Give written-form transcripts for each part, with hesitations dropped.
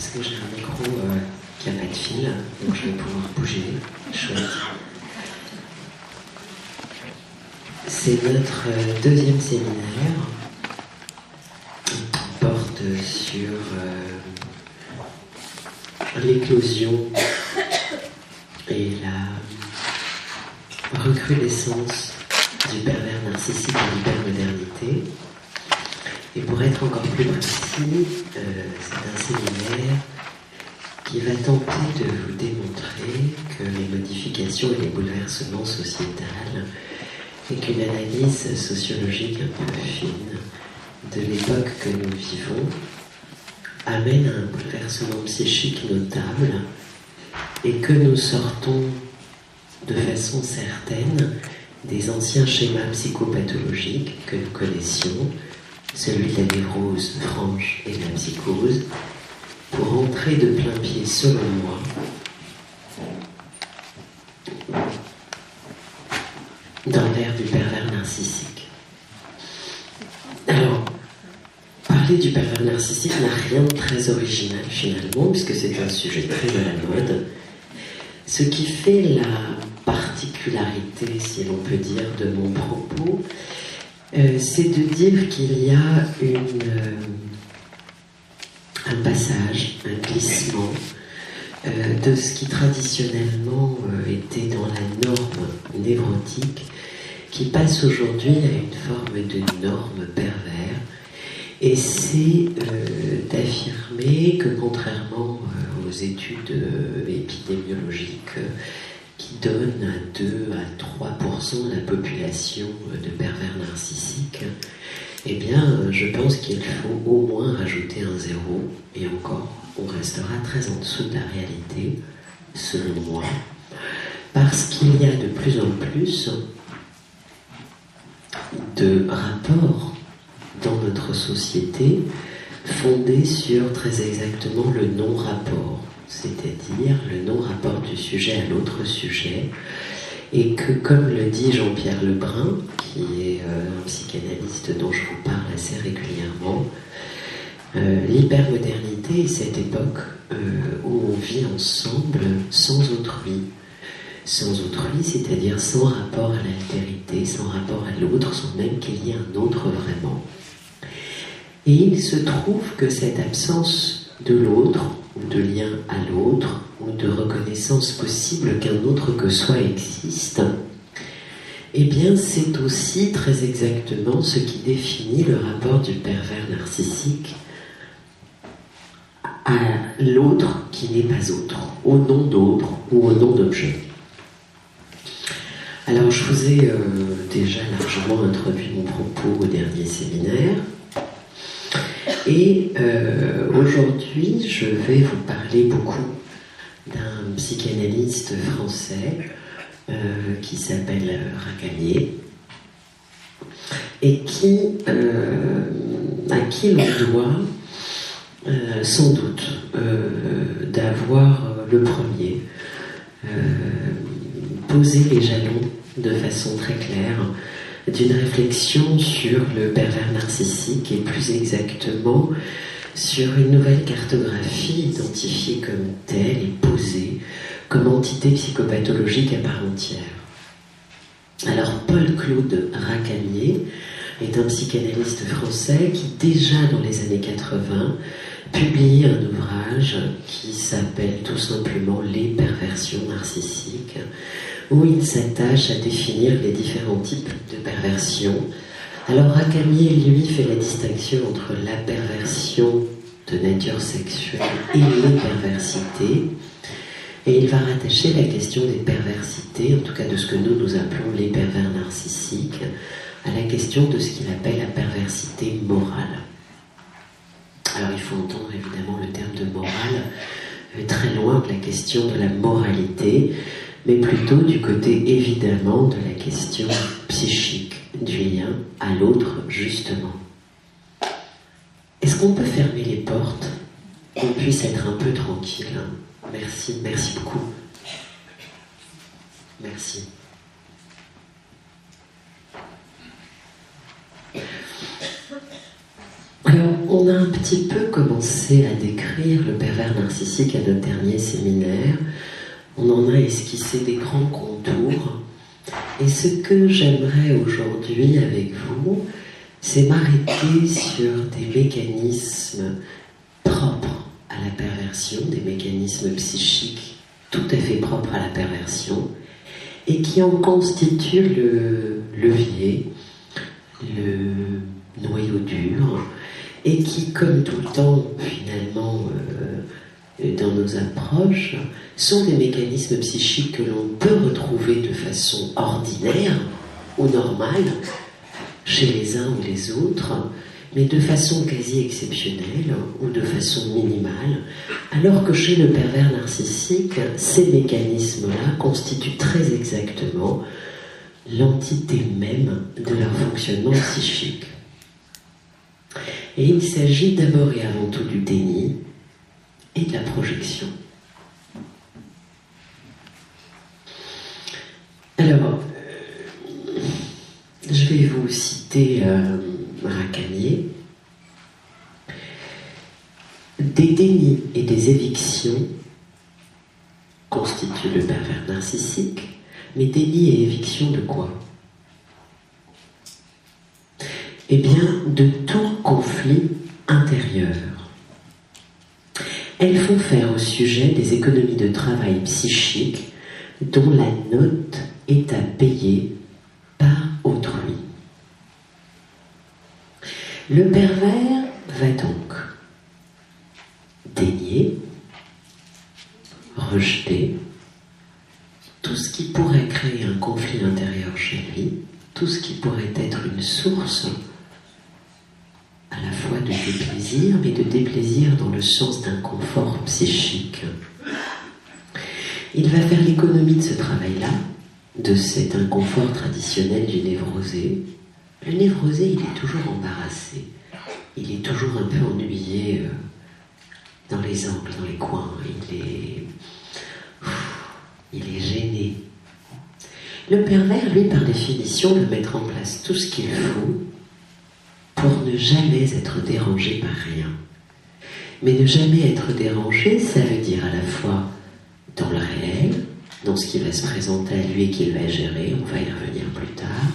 parce que j'ai un micro qui n'a pas de fil, donc je vais pouvoir bouger. Chouette. C'est notre deuxième séminaire qui porte sur l'éclosion et la recrudescence du pervers narcissique et l'hypermodernité. Et pour être encore plus précis, c'est un séminaire qui va tenter de vous démontrer que les modifications et les bouleversements sociétals et qu'une analyse sociologique un peu fine de l'époque que nous vivons amène à un bouleversement psychique notable et que nous sortons de façon certaine des anciens schémas psychopathologiques que nous connaissions, celui de la névrose franche et de la psychose, pour entrer de plein pied, selon moi, dans l'ère du pervers narcissique. Alors, parler du pervers narcissique n'a rien de très original finalement, puisque c'est un sujet très à la mode. Ce qui fait la particularité, si l'on peut dire, de mon propos, c'est de dire qu'il y a un passage, un glissement de ce qui traditionnellement était dans la norme névrotique, qui passe aujourd'hui à une forme de norme pervers, et c'est d'affirmer que contrairement aux études épidémiologiques qui donnent à 2 à 3% de la population de pervers narcissiques, eh bien, je pense qu'il faut au moins rajouter un 0, et encore, on restera très en dessous de la réalité, selon moi, parce qu'il y a de plus en plus de rapports dans notre société fondés sur très exactement le non-rapport, c'est-à-dire le non-rapport du sujet à l'autre sujet, et que, comme le dit Jean-Pierre Lebrun, qui est un psychanalyste dont je vous parle assez régulièrement, l'hypermodernité est cette époque où on vit ensemble sans autrui. Sans autrui, c'est-à-dire sans rapport à l'altérité, sans rapport à l'autre, sans même qu'il y ait un autre vraiment. Et il se trouve que cette absence de l'autre, ou de lien à l'autre, ou de reconnaissance possible qu'un autre que soi existe, eh bien c'est aussi très exactement ce qui définit le rapport du pervers narcissique à l'autre qui n'est pas autre, au nom d'autre ou au nom d'objet. Alors je vous ai déjà largement introduit mon propos au dernier séminaire, et aujourd'hui je vais vous parler beaucoup d'un psychanalyste français qui s'appelle Racamier, et à qui l'on doit sans doute d'avoir le premier posé les jalons de façon très claire d'une réflexion sur le pervers narcissique, et plus exactement sur une nouvelle cartographie identifiée comme telle et posée comme entité psychopathologique à part entière. Alors Paul-Claude Racamier est un psychanalyste français qui, déjà dans les années 80, publie un ouvrage qui s'appelle tout simplement « Les perversions narcissiques », où il s'attache à définir les différents types de perversions. Alors Racamier, lui, fait la distinction entre la perversion de nature sexuelle et les perversités, et il va rattacher la question des perversités, en tout cas de ce que nous appelons les pervers narcissiques, à la question de ce qu'il appelle la perversité morale. Alors il faut entendre évidemment le terme de morale très loin de la question de la moralité, mais plutôt du côté évidemment de la question psychique, du lien à l'autre justement. Est-ce qu'on peut fermer les portes, qu'on puisse être un peu tranquille? Merci, merci beaucoup. Merci. Alors, on a un petit peu commencé à décrire le pervers narcissique à notre dernier séminaire. On en a esquissé des grands contours. Et ce que j'aimerais aujourd'hui avec vous, c'est m'arrêter sur des mécanismes propres à la perversion, des mécanismes psychiques tout à fait propres à la perversion, et qui en constituent le levier, le noyau dur, et qui, comme tout le temps, finalement, dans nos approches, sont des mécanismes psychiques que l'on peut retrouver de façon ordinaire ou normale chez les uns ou les autres, mais de façon quasi exceptionnelle ou de façon minimale, alors que chez le pervers narcissique, ces mécanismes-là constituent très exactement l'entité même de leur fonctionnement psychique. Et il s'agit d'abord et avant tout du déni et de la projection. Alors, je vais vous citer Racamier. Des dénis et des évictions constituent le pervers narcissique, mais dénis et évictions de quoi? Eh bien, de tout conflit intérieur. Elles font faire au sujet des économies de travail psychique dont la note est à payer par autrui. Le pervers va donc dénier, rejeter tout ce qui pourrait créer un conflit intérieur chez lui, tout ce qui pourrait être une source à la fois de déplaisir, mais de déplaisir dans le sens d'un confort psychique. Il va faire l'économie de ce travail-là, de cet inconfort traditionnel du névrosé. Le névrosé, il est toujours embarrassé, il est toujours un peu ennuyé dans les angles, dans les coins, il est gêné. Le pervers, lui, par définition, veut mettre en place tout ce qu'il faut pour ne jamais être dérangé par rien. Mais ne jamais être dérangé, ça veut dire à la fois dans le réel, dans ce qui va se présenter à lui et qu'il va gérer, on va y revenir plus tard,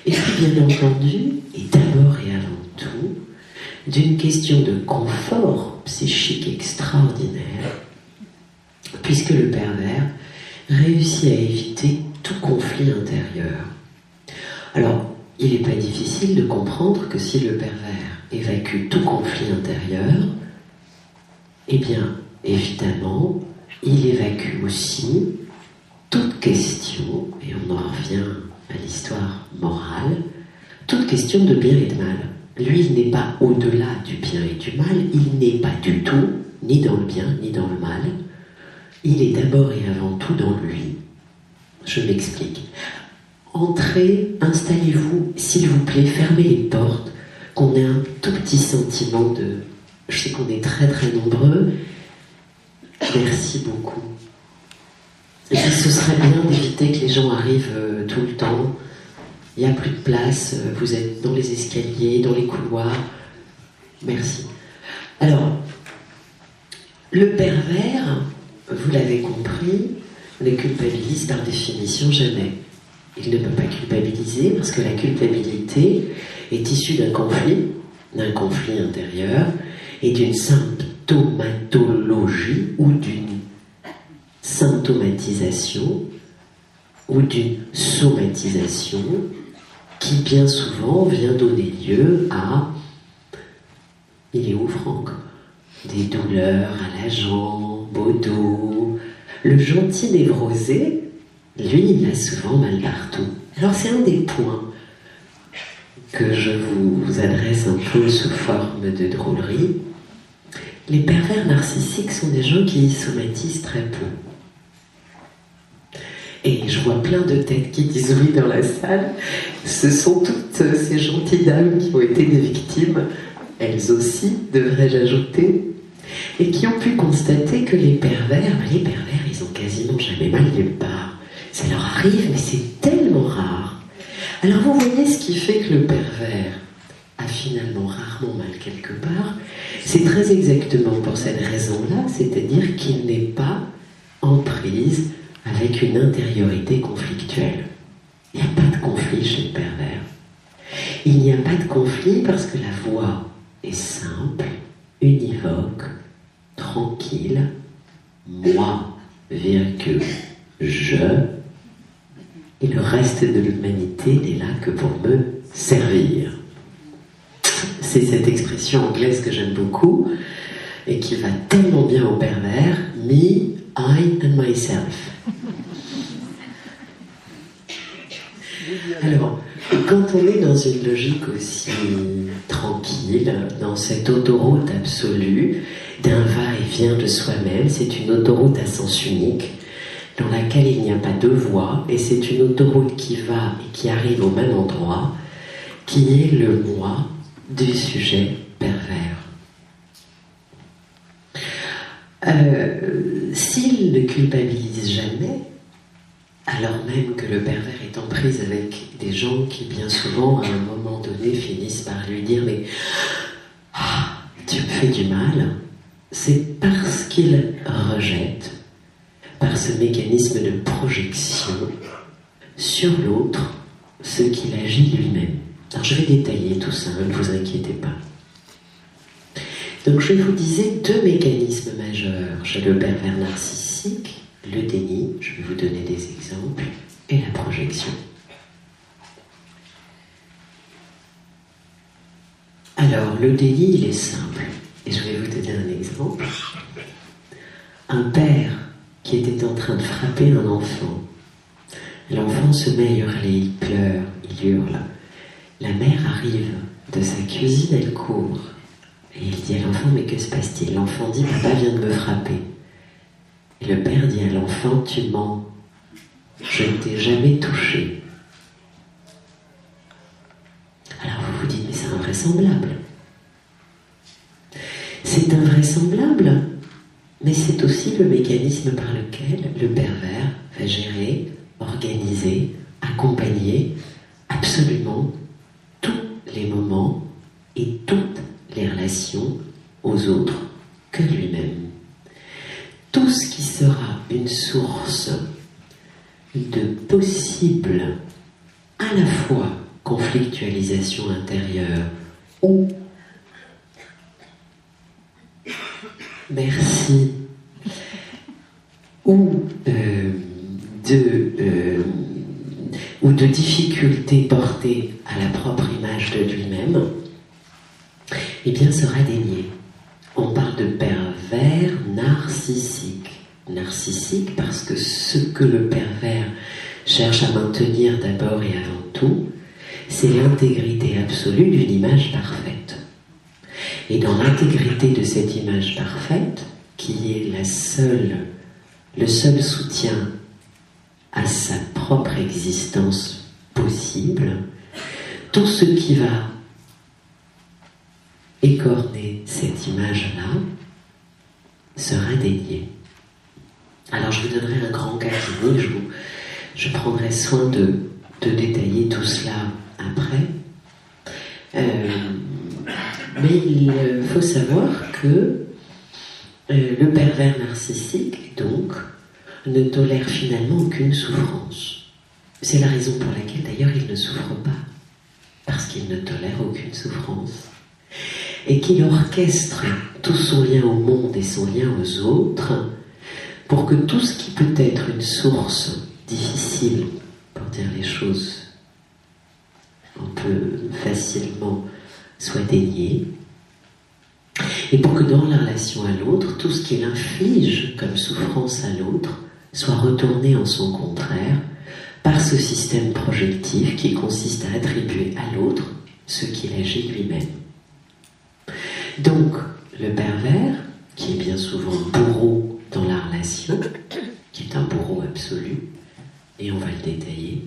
et puis bien entendu, et d'abord et avant tout, d'une question de confort psychique extraordinaire, puisque le pervers réussit à éviter tout conflit intérieur. Alors, il n'est pas difficile de comprendre que si le pervers évacue tout conflit intérieur, eh bien, évidemment, il évacue aussi toute question, et on en revient à l'histoire morale, toute question de bien et de mal. Lui, il n'est pas au-delà du bien et du mal, il n'est pas du tout, ni dans le bien, ni dans le mal. Il est d'abord et avant tout dans lui. Je m'explique. Entrez, installez-vous, s'il vous plaît, fermez les portes, qu'on ait un tout petit sentiment de... Je sais qu'on est très très nombreux. Merci beaucoup. Et puis ce serait bien d'éviter que les gens arrivent tout le temps. Il n'y a plus de place, vous êtes dans les escaliers, dans les couloirs. Merci. Alors, le pervers, vous l'avez compris, ne culpabilise par définition jamais. Il ne peut pas culpabiliser parce que la culpabilité est issue d'un conflit intérieur et d'une symptomatologie ou d'une symptomatisation ou d'une somatisation qui bien souvent vient donner lieu à, il est où Franck? Des douleurs à la jambe, au dos. Le gentil névrosé, lui, il a souvent mal partout. Alors c'est un des points que je vous adresse un peu sous forme de drôlerie. Les pervers narcissiques sont des gens qui somatisent très peu. Et je vois plein de têtes qui disent oui dans la salle. Ce sont toutes ces gentilles dames qui ont été des victimes, elles aussi, devrais-je ajouter, et qui ont pu constater que les pervers, ils ont quasiment jamais mal nulle part. Ça leur arrive, mais c'est tellement rare. Alors vous voyez ce qui fait que le pervers a finalement rarement mal quelque part, c'est très exactement pour cette raison-là, c'est-à-dire qu'il n'est pas en prise avec une intériorité conflictuelle. Il n'y a pas de conflit chez le pervers. Il n'y a pas de conflit parce que la voix est simple, univoque, tranquille. Moi, virgule, je, et le reste de l'humanité n'est là que pour me servir. C'est cette expression anglaise que j'aime beaucoup et qui va tellement bien au pervers, me, I and myself. Alors, quand on est dans une logique aussi tranquille, dans cette autoroute absolue d'un va-et-vient de soi-même, c'est une autoroute à sens unique, dans laquelle il n'y a pas deux voies, et c'est une autoroute qui va et qui arrive au même endroit, qui est le moi du sujet pervers. S'il ne culpabilise jamais, alors même que le pervers est en prise avec des gens qui bien souvent à un moment donné finissent par lui dire mais tu me fais du mal, c'est parce qu'il rejette par ce mécanisme de projection sur l'autre ce qu'il agit lui-même. Alors je vais détailler tout ça, ne vous inquiétez pas. Donc je vous disais deux mécanismes majeurs chez le pervers narcissique, le déni, je vais vous donner des exemples, et la projection. Alors le déni, il est simple, et je vais vous donner un exemple. Un père qui était en train de frapper un enfant. L'enfant se met à hurler, il pleure, il hurle. La mère arrive de sa cuisine, elle court. Et il dit à l'enfant, mais que se passe-t-il? L'enfant dit, papa vient de me frapper. Et le père dit à l'enfant, tu mens. Je ne t'ai jamais touché. Alors vous vous dites, mais c'est invraisemblable. C'est invraisemblable, mais c'est aussi le mécanisme par lequel le pervers va gérer, organiser, accompagner absolument tous les moments et toutes les relations aux autres que lui-même. Tout ce qui sera une source de possible à la fois conflictualisation intérieure ou merci ou de difficultés portées à la propre image de lui-même, eh bien sera dénié. On parle de pervers narcissique. Narcissique parce que ce que le pervers cherche à maintenir d'abord et avant tout, c'est l'intégrité absolue d'une image parfaite. Et dans l'intégrité de cette image parfaite, qui est le seul soutien à sa propre existence possible, tout ce qui va écorner cette image-là sera dénié. Alors je vous donnerai un grand cas clinique, je prendrai soin de détailler tout cela après. Mais il faut savoir que le pervers narcissique, donc, ne tolère finalement aucune souffrance. C'est la raison pour laquelle d'ailleurs il ne souffre pas, parce qu'il ne tolère aucune souffrance. Et qu'il orchestre tout son lien au monde et son lien aux autres pour que tout ce qui peut être une source difficile, pour dire les choses un peu facilement, soit dénié, et pour que dans la relation à l'autre, tout ce qu'il inflige comme souffrance à l'autre soit retourné en son contraire par ce système projectif qui consiste à attribuer à l'autre ce qu'il agit lui-même. Donc, le pervers, qui est bien souvent bourreau dans la relation, qui est un bourreau absolu, et on va le détailler,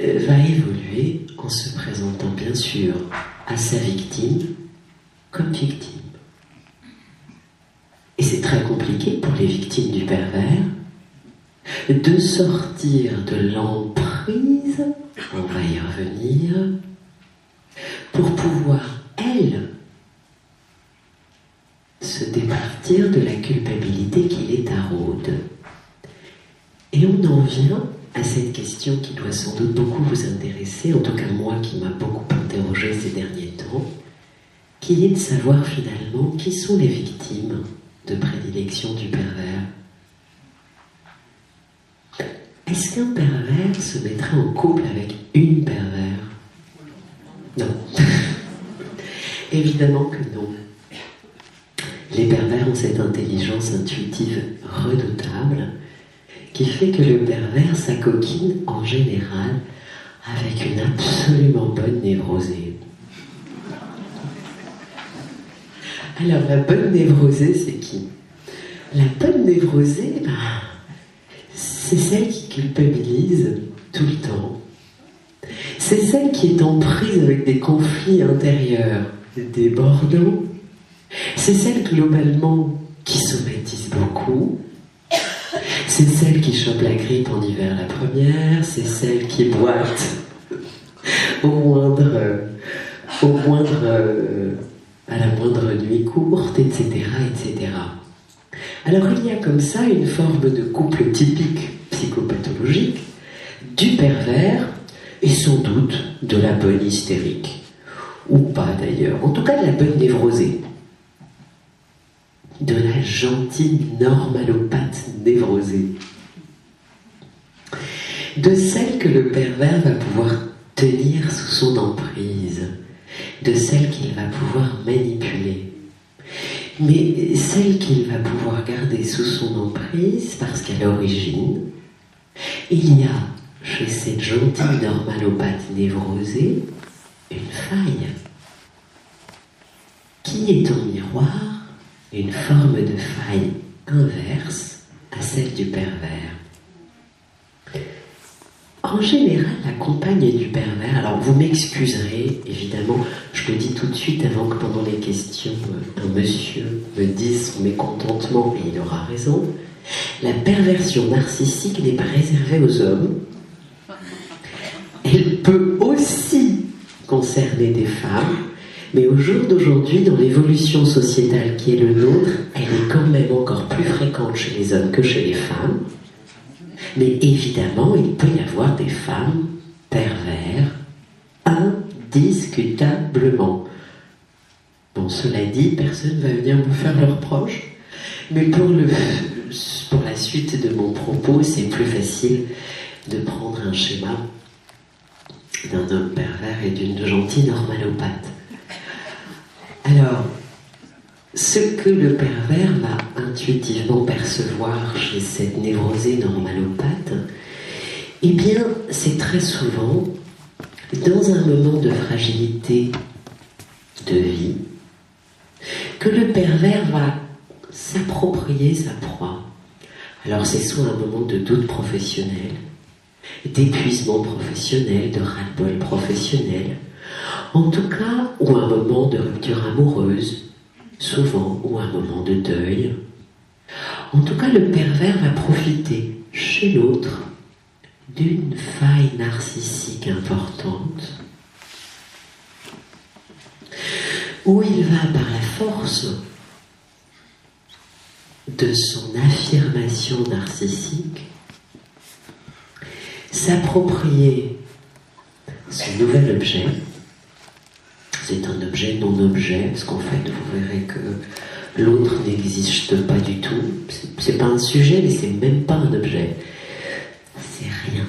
va évoluer en se présentant bien sûr à sa victime comme victime. Et c'est très compliqué pour les victimes du pervers de sortir de l'emprise, on va y revenir, pour vient à cette question qui doit sans doute beaucoup vous intéresser, en tout cas moi qui m'a beaucoup interrogé ces derniers temps, qui est de savoir finalement qui sont les victimes de prédilection du pervers. Est-ce qu'un pervers se mettrait en couple avec une pervers? Non. Évidemment que non. Les pervers ont cette intelligence intuitive redoutable qui fait que le pervers s'acoquine en général avec une absolument bonne névrosée. Alors la bonne névrosée, c'est qui? La bonne névrosée, c'est celle qui culpabilise tout le temps. C'est celle qui est en prise avec des conflits intérieurs débordants. C'est celle globalement qui somatise beaucoup. C'est celle qui chope la grippe en hiver la première. C'est celle qui boite à la moindre nuit courte, etc., etc. Alors il y a comme ça une forme de couple typique psychopathologique du pervers et sans doute de la bonne hystérique. Ou pas d'ailleurs, en tout cas de la bonne névrosée. De la gentille normalopathe névrosée. De celle que le pervers va pouvoir tenir sous son emprise. De celle qu'il va pouvoir manipuler. Mais celle qu'il va pouvoir garder sous son emprise parce qu'à l'origine, il y a chez cette gentille normalopathe névrosée une faille qui est en miroir une forme de faille inverse à celle du pervers. En général, la compagne du pervers, alors vous m'excuserez, évidemment, je le dis tout de suite avant que pendant les questions, un monsieur me dise son mécontentement, et il aura raison, la perversion narcissique n'est pas réservée aux hommes. Elle peut aussi concerner des femmes, mais au jour d'aujourd'hui, dans l'évolution sociétale qui est le nôtre, elle est quand même encore plus fréquente chez les hommes que chez les femmes. Mais évidemment, il peut y avoir des femmes pervers, indiscutablement. Bon, cela dit, personne ne va venir me faire le reproche, mais pour la suite de mon propos, c'est plus facile de prendre un schéma d'un homme pervers et d'une gentille normalopathe. Alors, ce que le pervers va intuitivement percevoir chez cette névrosée normalopathe, eh bien, c'est très souvent, dans un moment de fragilité de vie, que le pervers va s'approprier sa proie. Alors, c'est soit un moment de doute professionnel, d'épuisement professionnel, de ras-le-bol professionnel, en tout cas, ou un moment de rupture amoureuse, souvent, ou un moment de deuil. En tout cas, le pervers va profiter chez l'autre d'une faille narcissique importante où il va, par la force de son affirmation narcissique, s'approprier son nouvel objet. C'est un objet non-objet, parce qu'en fait, vous verrez que l'autre n'existe pas du tout. C'est pas un sujet, mais c'est même pas un objet. C'est rien.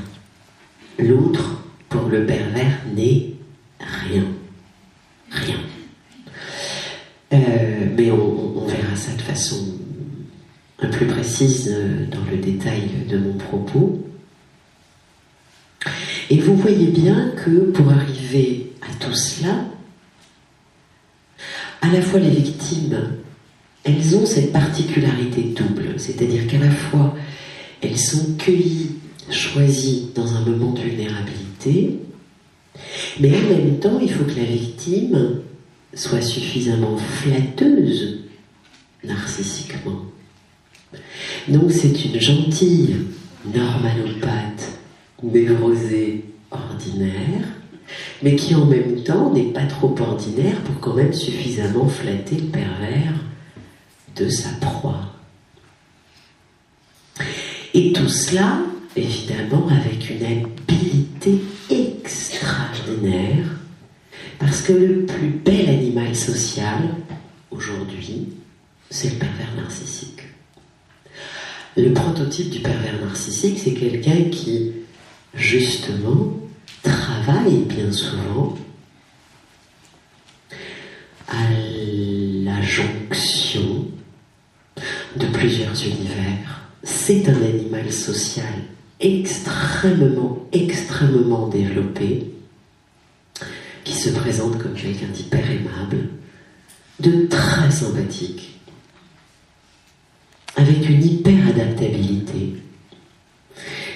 L'autre, pour le pervers, n'est rien. Rien. Mais on verra ça de façon un peu plus précise dans le détail de mon propos. Et vous voyez bien que pour arriver à tout cela, à la fois les victimes, elles ont cette particularité double, c'est-à-dire qu'à la fois elles sont cueillies, choisies dans un moment de vulnérabilité, mais en même temps il faut que la victime soit suffisamment flatteuse narcissiquement. Donc c'est une gentille normalopathe, névrosée, ordinaire, mais qui en même temps n'est pas trop ordinaire pour quand même suffisamment flatter le pervers de sa proie. Et tout cela, évidemment avec une habileté extraordinaire, parce que le plus bel animal social, aujourd'hui, c'est le pervers narcissique. Le prototype du pervers narcissique, c'est quelqu'un qui, justement, travaille bien souvent à la jonction de plusieurs univers. C'est un animal social extrêmement développé, qui se présente comme quelqu'un d'hyper aimable, de très sympathique, avec une hyper adaptabilité.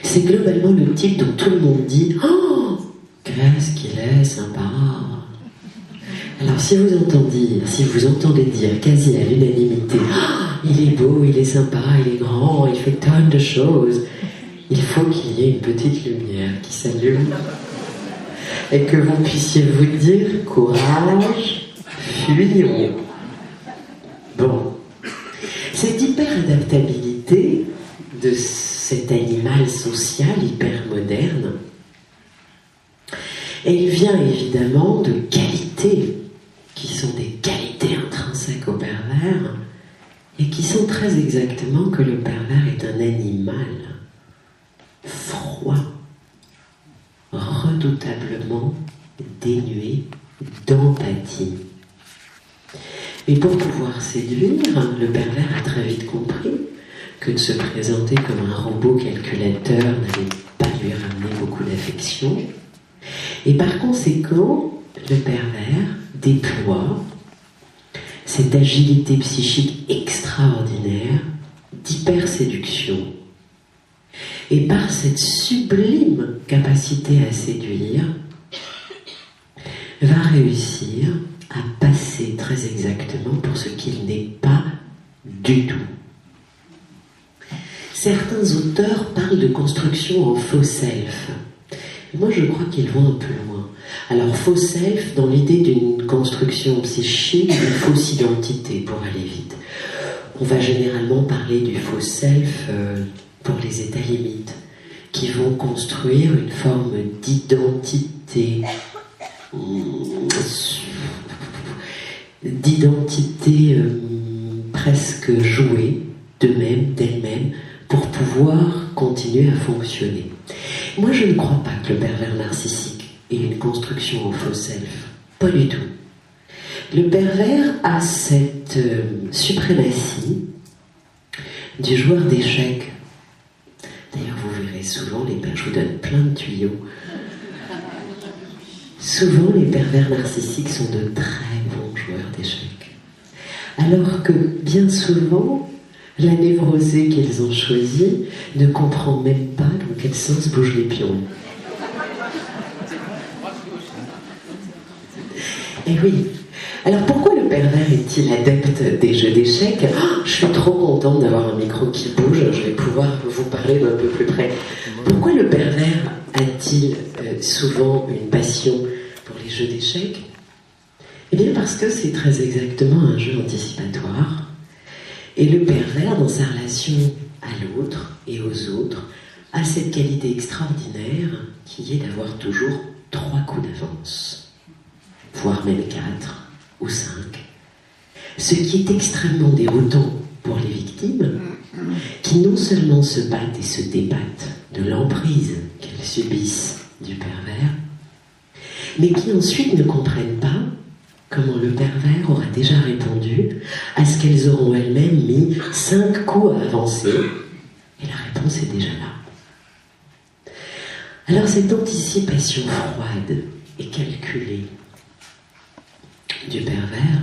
C'est globalement le type dont tout le monde dit « Oh, qu'est-ce qu'il est sympa !» Alors si vous entendez dire quasi à l'unanimité « Il est beau, il est sympa, il est grand, il fait tonnes de choses », il faut qu'il y ait une petite lumière qui s'allume et que vous puissiez vous dire « Courage, fuyons ». Bon, cette hyper-adaptabilité de cet animal social hyper moderne, elle vient évidemment de qualités qui sont des qualités intrinsèques au pervers et qui sont très exactement que le pervers est un animal froid, redoutablement dénué d'empathie. Et pour pouvoir séduire, le pervers a très vite compris que de se présenter comme un robot calculateur n'allait pas lui ramener beaucoup d'affection. Et par conséquent, le pervers déploie cette agilité psychique extraordinaire d'hyperséduction. Et par cette sublime capacité à séduire, va réussir à passer très exactement pour ce qu'il n'est pas du tout. Certains auteurs parlent de construction en faux self. Moi, je crois qu'ils vont un peu loin. Alors, faux self, dans l'idée d'une construction psychique, d'une fausse identité, pour aller vite. On va généralement parler du faux self pour les états limites, qui vont construire une forme d'identité, presque jouée d'eux-mêmes, d'elles-mêmes, pour pouvoir continuer à fonctionner. Moi, je ne crois pas que le pervers narcissique ait une construction en faux self. Pas du tout. Le pervers a cette suprématie du joueur d'échecs. D'ailleurs, vous verrez souvent, je vous donne plein de tuyaux. Souvent, les pervers narcissiques sont de très bons joueurs d'échecs. Alors que, bien souvent, la névrosée qu'ils ont choisie ne comprend même pas dans quel sens bougent les pions. Et oui. Alors pourquoi le pervers est-il adepte des jeux d'échecs ? Je suis trop contente d'avoir un micro qui bouge, je vais pouvoir vous parler d'un peu plus près. Pourquoi le pervers a-t-il souvent une passion pour les jeux d'échecs ? Eh bien parce que c'est très exactement un jeu anticipatoire. Et le pervers, dans sa relation à l'autre et aux autres, a cette qualité extraordinaire qui est d'avoir toujours 3 coups d'avance, voire même 4 ou 5. Ce qui est extrêmement déroutant pour les victimes, qui non seulement se battent et se débattent de l'emprise qu'elles subissent du pervers, mais qui ensuite ne comprennent pas comment le pervers aura déjà répondu à ce qu'elles auront elles-mêmes mis 5 coups à avancer, et la réponse est déjà là. Alors cette anticipation froide et calculée du pervers,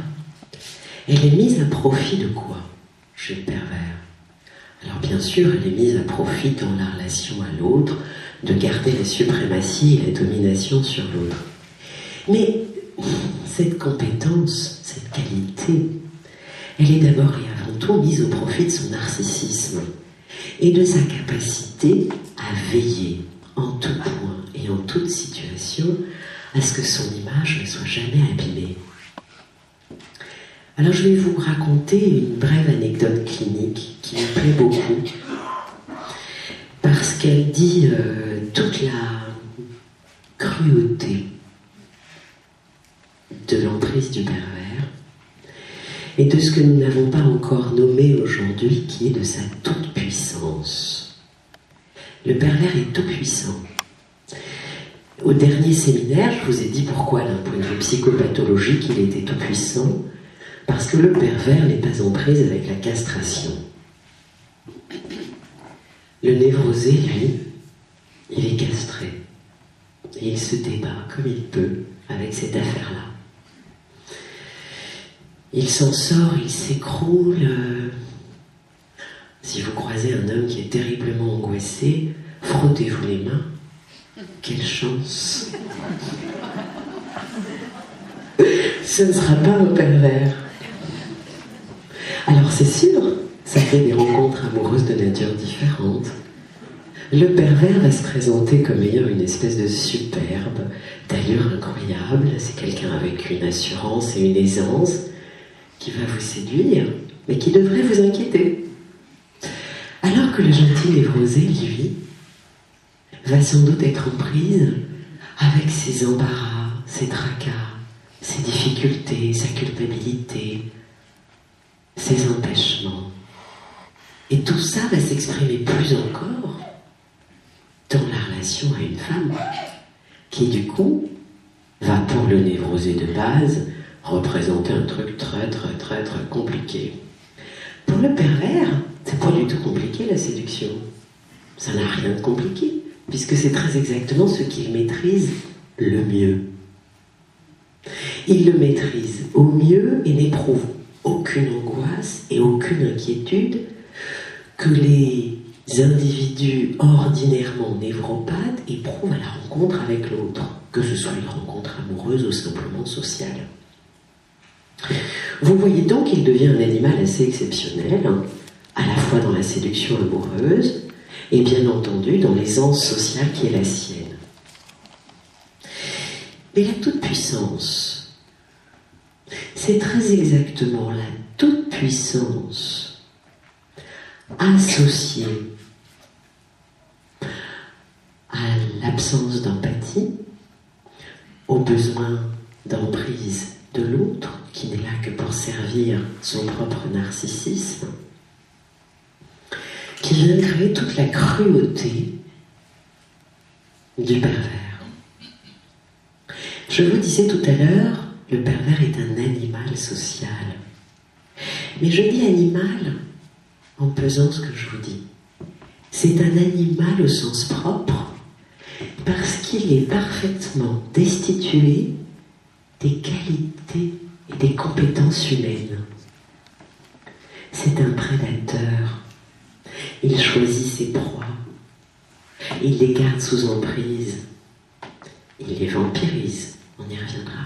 elle est mise à profit de quoi chez le pervers ? Alors bien sûr, elle est mise à profit dans la relation à l'autre, de garder la suprématie et la domination sur l'autre. Mais cette compétence, cette qualité, elle est d'abord et avant tout mise au profit de son narcissisme et de sa capacité à veiller en tout point et en toute situation à ce que son image ne soit jamais abîmée. Alors je vais vous raconter une brève anecdote clinique qui me plaît beaucoup, parce parce qu'elle dit toute la cruauté de l'emprise du pervers et de ce que nous n'avons pas encore nommé aujourd'hui, qui est de sa toute-puissance. Le pervers est tout-puissant. Au dernier séminaire, je vous ai dit pourquoi, d'un point de vue psychopathologique, il était tout-puissant, parce que le pervers n'est pas en prise avec la castration. Le névrosé, lui, il est castré. Et il se débat comme il peut avec cette affaire-là. Il s'en sort, il s'écroule. Si vous croisez un homme qui est terriblement angoissé, frottez-vous les mains. Quelle chance! Ce ne sera pas un pervers. Alors c'est sûr, ça fait des rencontres amoureuses de nature différente. Le pervers va se présenter comme ayant une espèce de superbe, d'allure incroyable. C'est quelqu'un avec une assurance et une aisance qui va vous séduire, mais qui devrait vous inquiéter. Alors que le gentil névrosé, lui, va sans doute être en prise avec ses embarras, ses tracas, ses difficultés, sa culpabilité, ses empêchements. Et tout ça va s'exprimer plus encore dans la relation à une femme qui, du coup, va pour le névrosé de base représenter un truc très compliqué. Pour le pervers, c'est pas du tout compliqué la séduction. Ça n'a rien de compliqué, puisque c'est très exactement ce qu'il maîtrise le mieux. Il le maîtrise au mieux et n'éprouve aucune angoisse et aucune inquiétude que les individus ordinairement névropathes éprouvent à la rencontre avec l'autre, que ce soit une rencontre amoureuse ou simplement sociale. Vous voyez donc qu'il devient un animal assez exceptionnel, à la fois dans la séduction amoureuse et bien entendu dans l'aisance sociale qui est la sienne. Mais la toute-puissance, c'est très exactement la toute-puissance associée à l'absence d'empathie, au besoin d'emprise de l'autre, qui n'est là que pour servir son propre narcissisme, qui vient créer toute la cruauté du pervers. Je vous disais tout à l'heure, le pervers est un animal social. Mais je dis animal en pesant ce que je vous dis. C'est un animal au sens propre parce qu'il est parfaitement destitué des qualités et des compétences humaines. C'est un prédateur. Il choisit ses proies. Il les garde sous emprise. Il les vampirise. On y reviendra.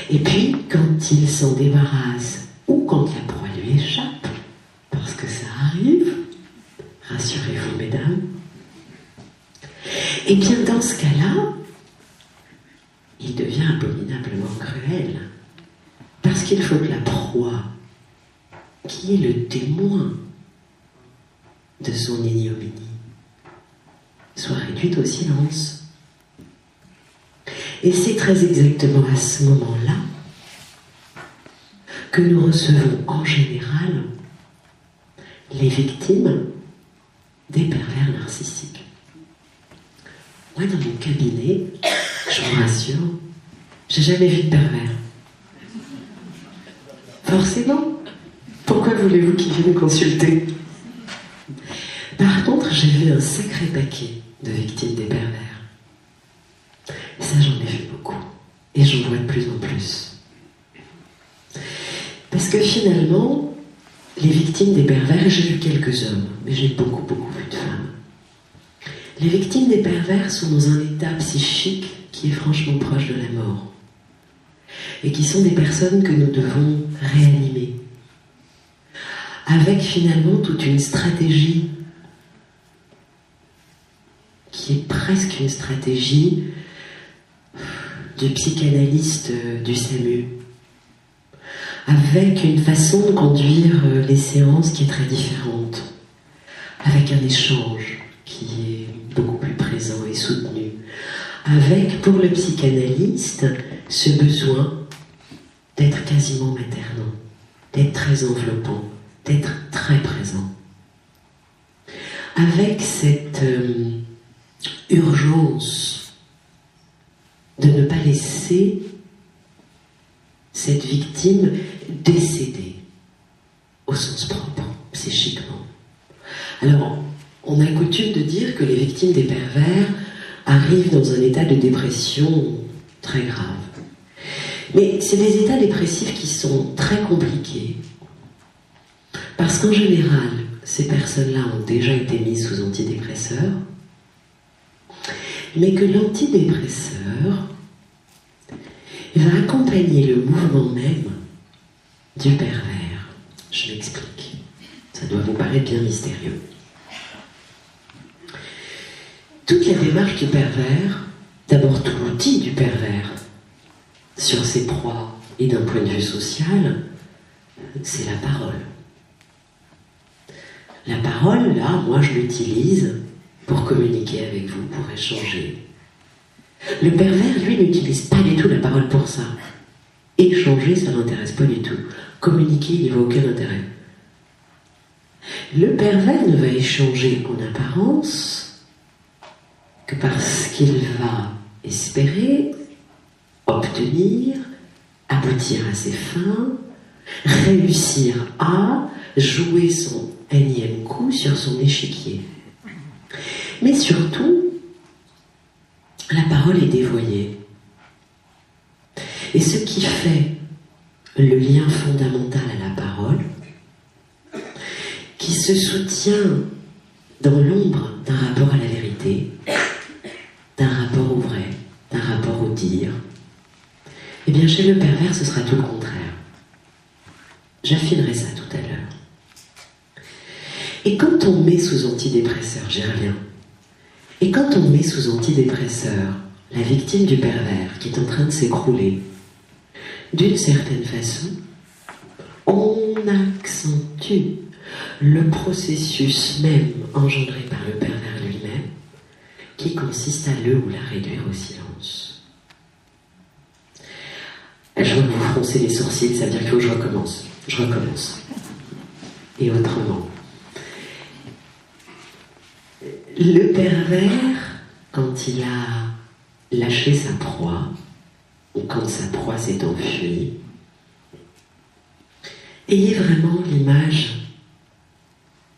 Et puis, quand il s'en débarrasse, ou quand la proie lui échappe, parce que ça arrive, rassurez-vous, mesdames, et bien dans ce cas-là, il devient abominablement cruel. Parce qu'il faut que la proie, qui est le témoin de son ignominie, soit réduite au silence. Et c'est très exactement à ce moment-là que nous recevons en général les victimes des pervers narcissiques. Moi, dans mon cabinet, je vous rassure, j'ai jamais vu de pervers. Forcément. Pourquoi voulez-vous qu'ils viennent consulter? Par contre, j'ai vu un sacré paquet de victimes des pervers. Ça, j'en ai vu beaucoup. Et j'en vois de plus en plus. Parce que finalement, les victimes des pervers, j'ai vu quelques hommes, mais j'ai beaucoup vu de femmes. Les victimes des pervers sont dans un état psychique qui est franchement proche de la mort. Et qui sont des personnes que nous devons réanimer. Avec finalement toute une stratégie qui est presque une stratégie du psychanalyste du SAMU, avec une façon de conduire les séances qui est très différente, avec un échange, qui est beaucoup plus présent et soutenu. Avec, pour le psychanalyste, ce besoin d'être quasiment maternant, d'être très enveloppant, d'être très présent. Avec cette urgence de ne pas laisser cette victime décéder au sens propre, psychiquement. Alors, on a coutume de dire que les victimes des pervers arrivent dans un état de dépression très grave. Mais c'est des états dépressifs qui sont très compliqués, parce qu'en général, ces personnes-là ont déjà été mises sous antidépresseurs, mais que l'antidépresseur va accompagner le mouvement même du pervers. Je m'explique. Ça doit vous paraître bien mystérieux. Toute la démarche du pervers, d'abord tout l'outil du pervers, sur ses proies et d'un point de vue social, c'est la parole. La parole, là, moi je l'utilise pour communiquer avec vous, pour échanger. Le pervers, lui, n'utilise pas du tout la parole pour ça. Échanger, ça ne l'intéresse pas du tout. Communiquer, il n'y voit aucun intérêt. Le pervers ne va échanger en apparence que parce qu'il va espérer obtenir, aboutir à ses fins, réussir à jouer son énième coup sur son échiquier. Mais surtout, la parole est dévoyée. Et ce qui fait le lien fondamental à la parole, qui se soutient dans l'ombre d'un rapport à la vérité, d'un rapport au vrai, d'un rapport au dire, eh bien chez le pervers ce sera tout le contraire. J'affinerai ça tout à l'heure. Et quand on met sous antidépresseur, j'y reviens, et quand on met sous antidépresseur la victime du pervers qui est en train de s'écrouler, d'une certaine façon, on accentue le processus même engendré par le pervers lui-même, qui consiste à le ou la réduire au silence. Je vois que vous froncez les sourcils, ça veut dire qu'il faut que je recommence. Je recommence. Et autrement. Le pervers, quand il a lâché sa proie, ou quand sa proie s'est enfuie, ayez vraiment l'image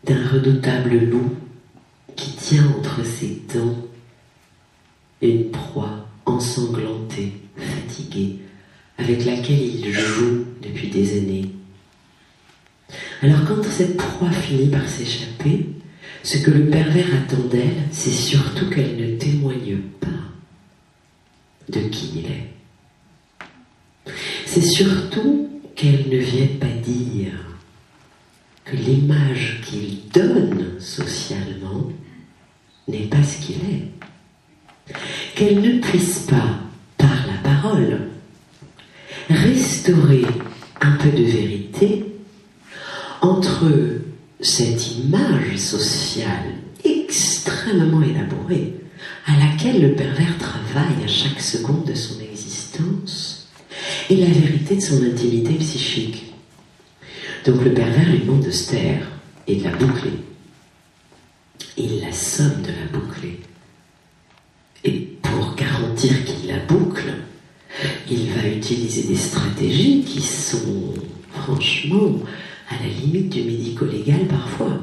d'un redoutable loup qui tient entre ses dents une proie ensanglantée, fatiguée, avec laquelle il joue depuis des années. Alors quand cette proie finit par s'échapper, ce que le pervers attend d'elle, c'est surtout qu'elle ne témoigne pas de qui il est. C'est surtout qu'elle ne vienne pas dire que l'image qu'il donne socialement n'est pas ce qu'il est. Qu'elle ne puisse pas, par la parole, restaurer un peu de vérité entre cette image sociale extrêmement élaborée à laquelle le pervers travaille à chaque seconde de son existence et la vérité de son intimité psychique. Donc le pervers lui demande de se taire et de la boucler. Il la somme de la boucler. Et pour garantir qu'il la boucle, il va utiliser des stratégies qui sont franchement à la limite du médico-légal parfois.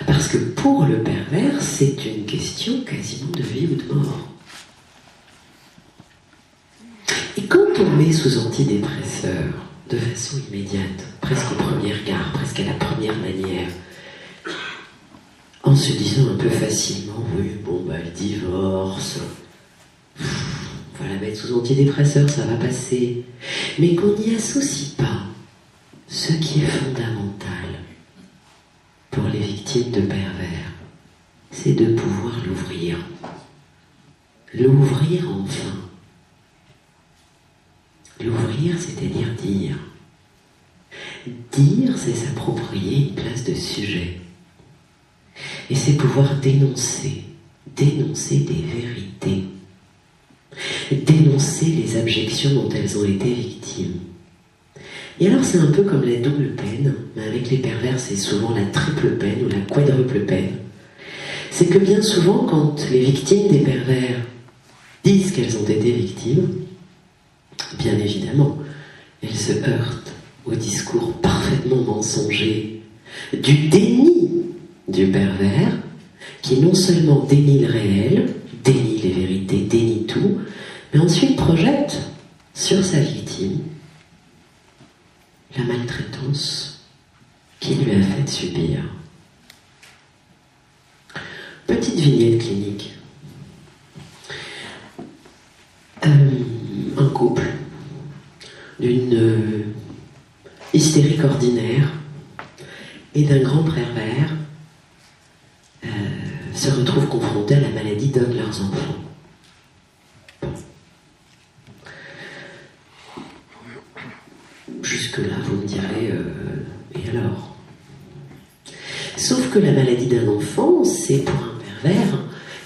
Parce que pour le pervers, c'est une question quasiment de vie ou de mort. Et quand on met sous antidépresseur, de façon immédiate, presque au premier regard, presque à la première manière, en se disant un peu facilement, oui, bon, bah, le divorce, on va la mettre sous antidépresseur, ça va passer. Mais qu'on n'y associe pas ce qui est fondamental pour les victimes de pervers, c'est de pouvoir l'ouvrir. L'ouvrir enfin. L'ouvrir, c'est-à-dire dire. Dire, c'est s'approprier une place de sujet. Et c'est pouvoir dénoncer des vérités, dénoncer les abjections dont elles ont été victimes. Et alors c'est un peu comme la double peine, mais avec les pervers c'est souvent la triple peine ou la quadruple peine. C'est que bien souvent quand les victimes des pervers disent qu'elles ont été victimes, bien évidemment, elles se heurtent au discours parfaitement mensonger du déni du pervers, qui non seulement dénie le réel, dénie les vérités, dénie tout, mais ensuite projette sur sa victime la maltraitance qu'il lui a fait subir. Petite vignette clinique. Un couple d'une hystérique ordinaire et d'un grand pervers se retrouvent confrontés à la maladie d'un de leurs enfants. Bon. Jusque-là, vous me direz, et alors ? Sauf que la maladie d'un enfant, c'est pour un pervers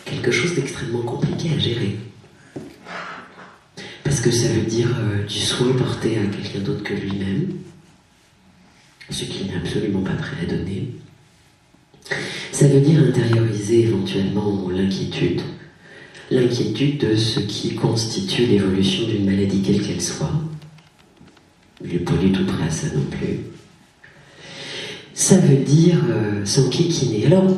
quelque chose d'extrêmement compliqué à gérer. Parce que ça veut dire du soin porté à quelqu'un d'autre que lui-même, ce qu'il n'est absolument pas prêt à donner. Ça veut dire intérioriser éventuellement l'inquiétude de ce qui constitue l'évolution d'une maladie quelle qu'elle soit. Il n'est pas du tout prêt à ça non plus. Ça veut dire s'enquiquiner. Alors,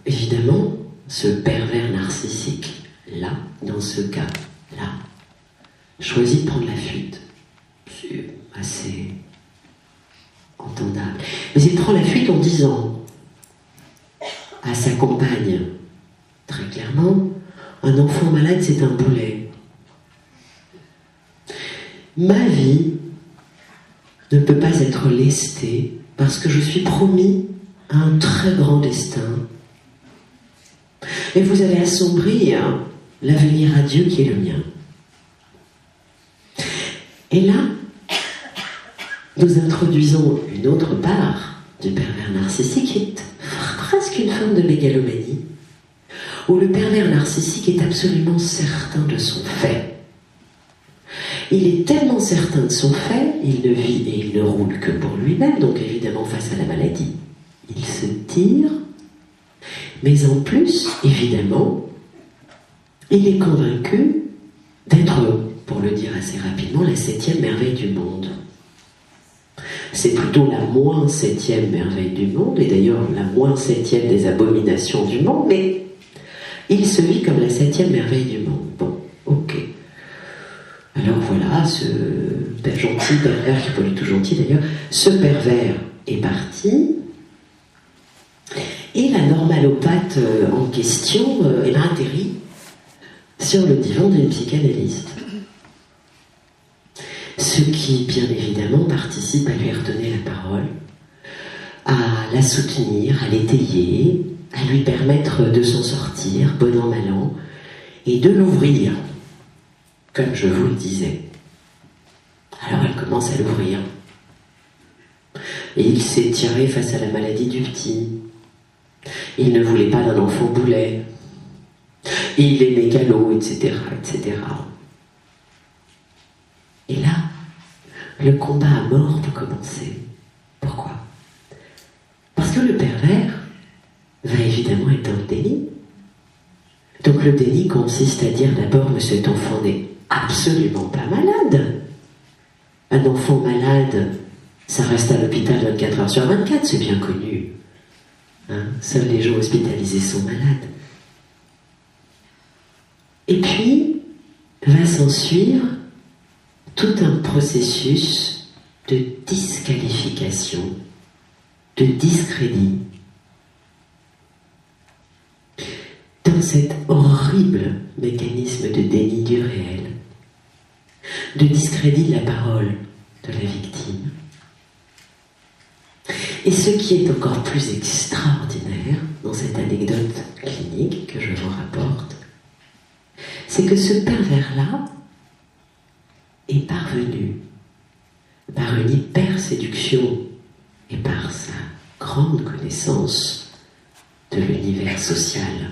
évidemment, ce pervers narcissique, là, dans ce cas-là, choisit de prendre la fuite. C'est assez entendable. Mais il prend la fuite en disant à sa compagne, très clairement, un enfant malade, c'est un boulet. Ma vie ne peut pas être lestée parce que je suis promis à un très grand destin. Et vous allez assombrir l'avenir à Dieu qui est le mien. Et là, nous introduisons une autre part du pervers narcissique qui est presque une forme de mégalomanie, où le pervers narcissique est absolument certain de son fait. Il est tellement certain de son fait, il ne vit et il ne roule que pour lui-même, donc évidemment face à la maladie, il se tire, mais en plus, évidemment, il est convaincu d'être, pour le dire assez rapidement, la 7e merveille du monde. C'est plutôt la moins 7e merveille du monde, et d'ailleurs la moins 7e des abominations du monde, mais il se vit comme la 7e merveille du monde. Bon, ok. Alors voilà, ce gentil pervers, qui n'est pas du tout gentil d'ailleurs, ce pervers est parti, et la normalopathe en question atterrit sur le divan d'une psychanalyste. Ce qui, bien évidemment, participe à lui redonner la parole, à la soutenir, à l'étayer, à lui permettre de s'en sortir, bon an, mal an, et de l'ouvrir, comme je vous le disais. Alors elle commence à l'ouvrir. Et il s'est tiré face à la maladie du petit. Il ne voulait pas d'un enfant boulet. Il est mégalo, etc., etc. Et là, le combat à mort peut commencer. Pourquoi ? Parce que le pervers va évidemment être dans le déni. Donc le déni consiste à dire d'abord, mais cet enfant n'est absolument pas malade. Un enfant malade, ça reste à l'hôpital 24 heures sur 24, c'est bien connu. Hein ? Seuls les gens hospitalisés sont malades. Et puis, va s'en suivre tout un processus de disqualification, de discrédit. Dans cet horrible mécanisme de déni du réel, de discrédit de la parole de la victime. Et ce qui est encore plus extraordinaire dans cette anecdote clinique que je vous rapporte, c'est que ce pervers-là est parvenu, par une hyper-séduction et par sa grande connaissance de l'univers social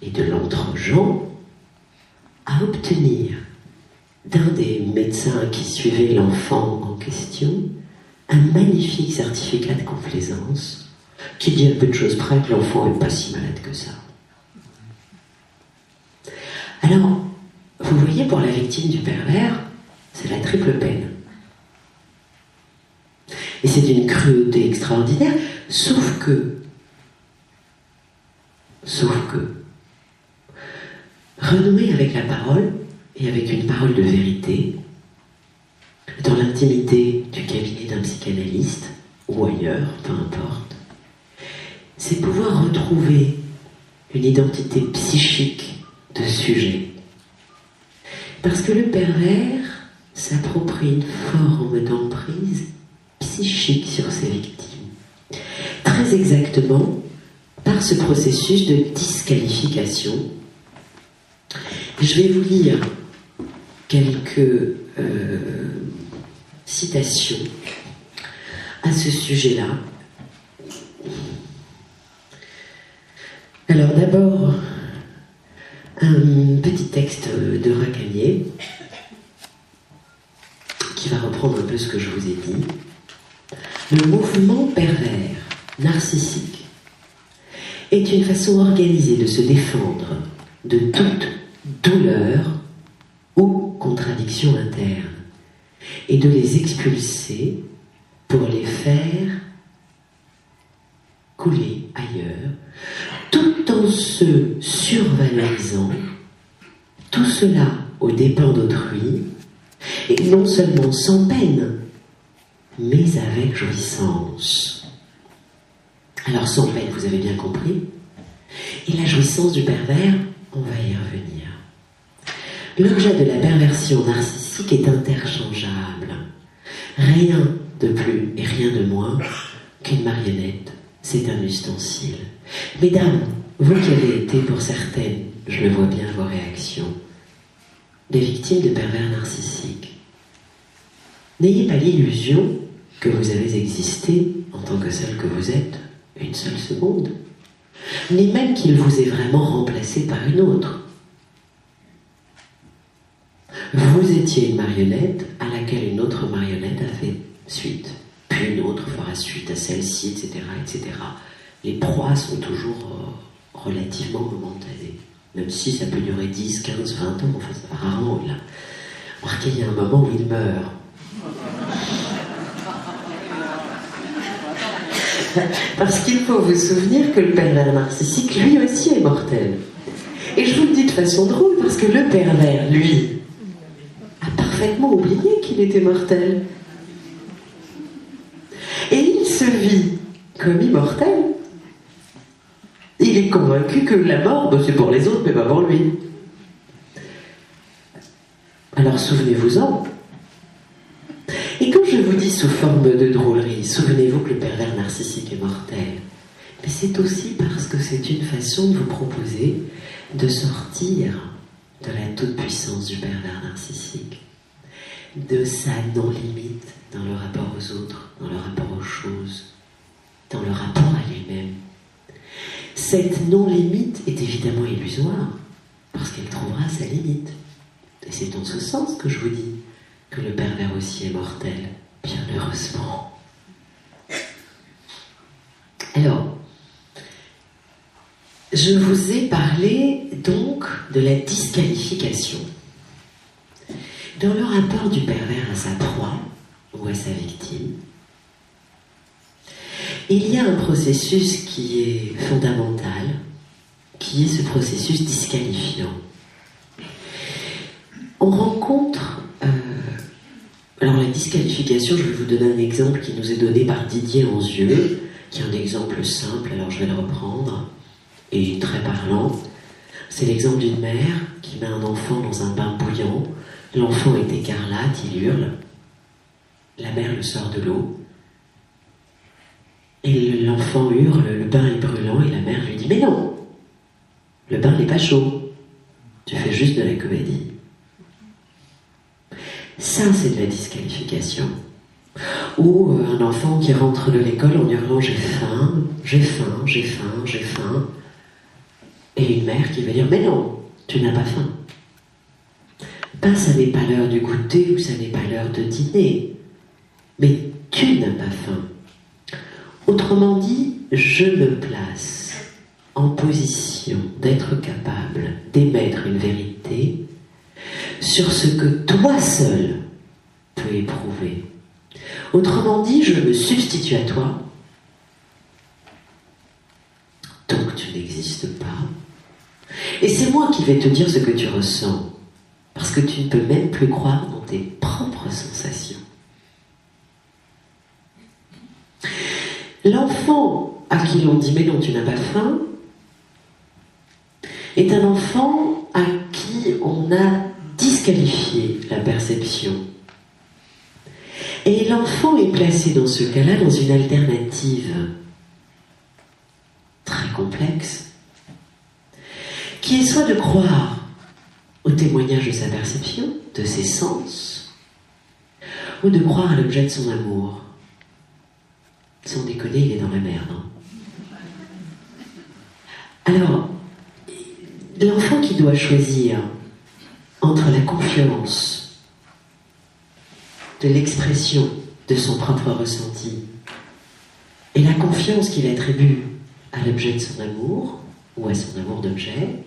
et de l'entre-gens à obtenir d'un des médecins qui suivait l'enfant en question un magnifique certificat de complaisance qui dit à peu de choses près que l'enfant n'est pas si malade que ça. Alors, vous voyez, pour la victime du pervers, c'est la triple peine. Et c'est d'une cruauté extraordinaire, sauf que, renouer avec la parole, et avec une parole de vérité, dans l'intimité du cabinet d'un psychanalyste, ou ailleurs, peu importe, c'est pouvoir retrouver une identité psychique de sujet. Parce que le pervers s'approprie une forme d'emprise psychique sur ses victimes. Très exactement par ce processus de disqualification. Je vais vous lire quelques citations à ce sujet-là. Alors d'abord, un petit texte de Racamier qui va reprendre un peu ce que je vous ai dit. Le mouvement pervers, narcissique, est une façon organisée de se défendre de toute douleur ou contradiction interne et de les expulser pour les faire couler ailleurs, tout en se survalorisant, tout cela aux dépens d'autrui, et non seulement sans peine, mais avec jouissance. Alors sans peine, vous avez bien compris, et la jouissance du pervers, on va y revenir. L'objet de la perversion narcissique est interchangeable. Rien de plus et rien de moins qu'une marionnette, c'est un ustensile. Mesdames, vous qui avez été pour certaines, je le vois bien à vos réactions, des victimes de pervers narcissiques, n'ayez pas l'illusion que vous avez existé en tant que celle que vous êtes une seule seconde, ni même qu'il vous ait vraiment remplacé par une autre. Vous étiez une marionnette à laquelle une autre marionnette a fait suite, puis une autre fera suite à celle-ci, etc., etc. Les proies sont toujours relativement momentanées, même si ça peut durer 10, 15, 20 ans, enfin ça va rarement au-delà. Remarquez, il y a un moment où il meurt. Parce qu'il faut vous souvenir que le pervers narcissique, lui aussi, est mortel. Et je vous le dis de façon drôle, parce que le pervers, lui, a parfaitement oublié qu'il était mortel. Et il se vit comme immortel. Il est convaincu que la mort, c'est pour les autres, mais pas pour lui. Alors souvenez-vous-en. Et quand je vous dis sous forme de drôlerie, souvenez-vous que le pervers narcissique est mortel, mais c'est aussi parce que c'est une façon de vous proposer de sortir de la toute-puissance du pervers narcissique, de sa non-limite dans le rapport aux autres, dans le rapport aux choses, dans le rapport à lui-même. Cette non-limite est évidemment illusoire, parce qu'elle trouvera sa limite. Et c'est en ce sens que je vous dis que le pervers aussi est mortel, bien heureusement. Alors, je vous ai parlé donc de la disqualification. Dans le rapport du pervers à sa proie, ou à sa victime, il y a un processus qui est fondamental, qui est ce processus disqualifiant. On rencontre... alors la disqualification, je vais vous donner un exemple qui nous est donné par Didier Anzieux, qui est un exemple simple, alors je vais le reprendre, et très parlant. C'est l'exemple d'une mère qui met un enfant dans un bain bouillant. L'enfant est écarlate, il hurle. La mère le sort de l'eau. Et l'enfant hurle, le bain est brûlant, et la mère lui dit « Mais non, le bain n'est pas chaud, tu fais juste de la comédie. » Ça, c'est de la disqualification. Ou un enfant qui rentre de l'école en hurlant « J'ai faim », j'ai faim, j'ai faim, j'ai faim. Et une mère qui va dire, mais non, tu n'as pas faim. Ben, ça n'est pas l'heure du goûter ou ça n'est pas l'heure de dîner. Mais tu n'as pas faim. Autrement dit, je me place en position d'être capable d'émettre une vérité sur ce que toi seul peux éprouver. Autrement dit, je me substitue à toi, donc tu n'existes pas, et c'est moi qui vais te dire ce que tu ressens, parce que tu ne peux même plus croire dans tes propres sensations. L'enfant à qui l'on dit « mais non, tu n'as pas faim » est un enfant à qui on a disqualifié la perception. Et l'enfant est placé dans ce cas-là dans une alternative très complexe, qui est soit de croire au témoignage de sa perception, de ses sens, ou de croire à l'objet de son amour. Sans déconner, il est dans la merde. Alors, l'enfant qui doit choisir entre la confiance de l'expression de son propre ressenti et la confiance qu'il attribue à l'objet de son amour ou à son amour d'objet,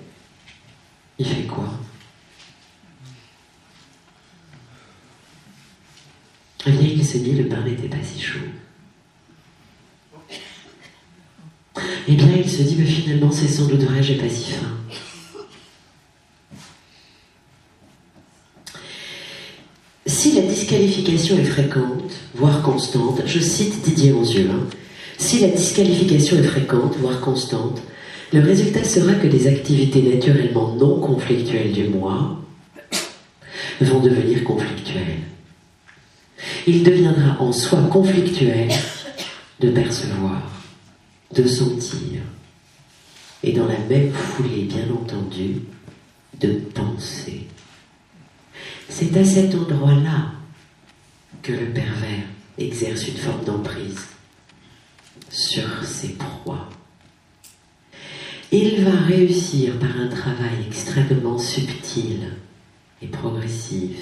il fait quoi? Eh bien, il se dit, le pain n'était pas si chaud. Eh bien, il se dit, mais finalement, c'est sans doute vrai, j'ai pas si faim. Si la disqualification est fréquente, voire constante, je cite Didier Anzieux, si la disqualification est fréquente, voire constante, le résultat sera que des activités naturellement non conflictuelles du moi vont devenir conflictuelles. Il deviendra en soi conflictuel de percevoir, de sentir, et dans la même foulée, bien entendu, de penser. C'est à cet endroit-là que le pervers exerce une forme d'emprise sur ses proies. Il va réussir par un travail extrêmement subtil et progressif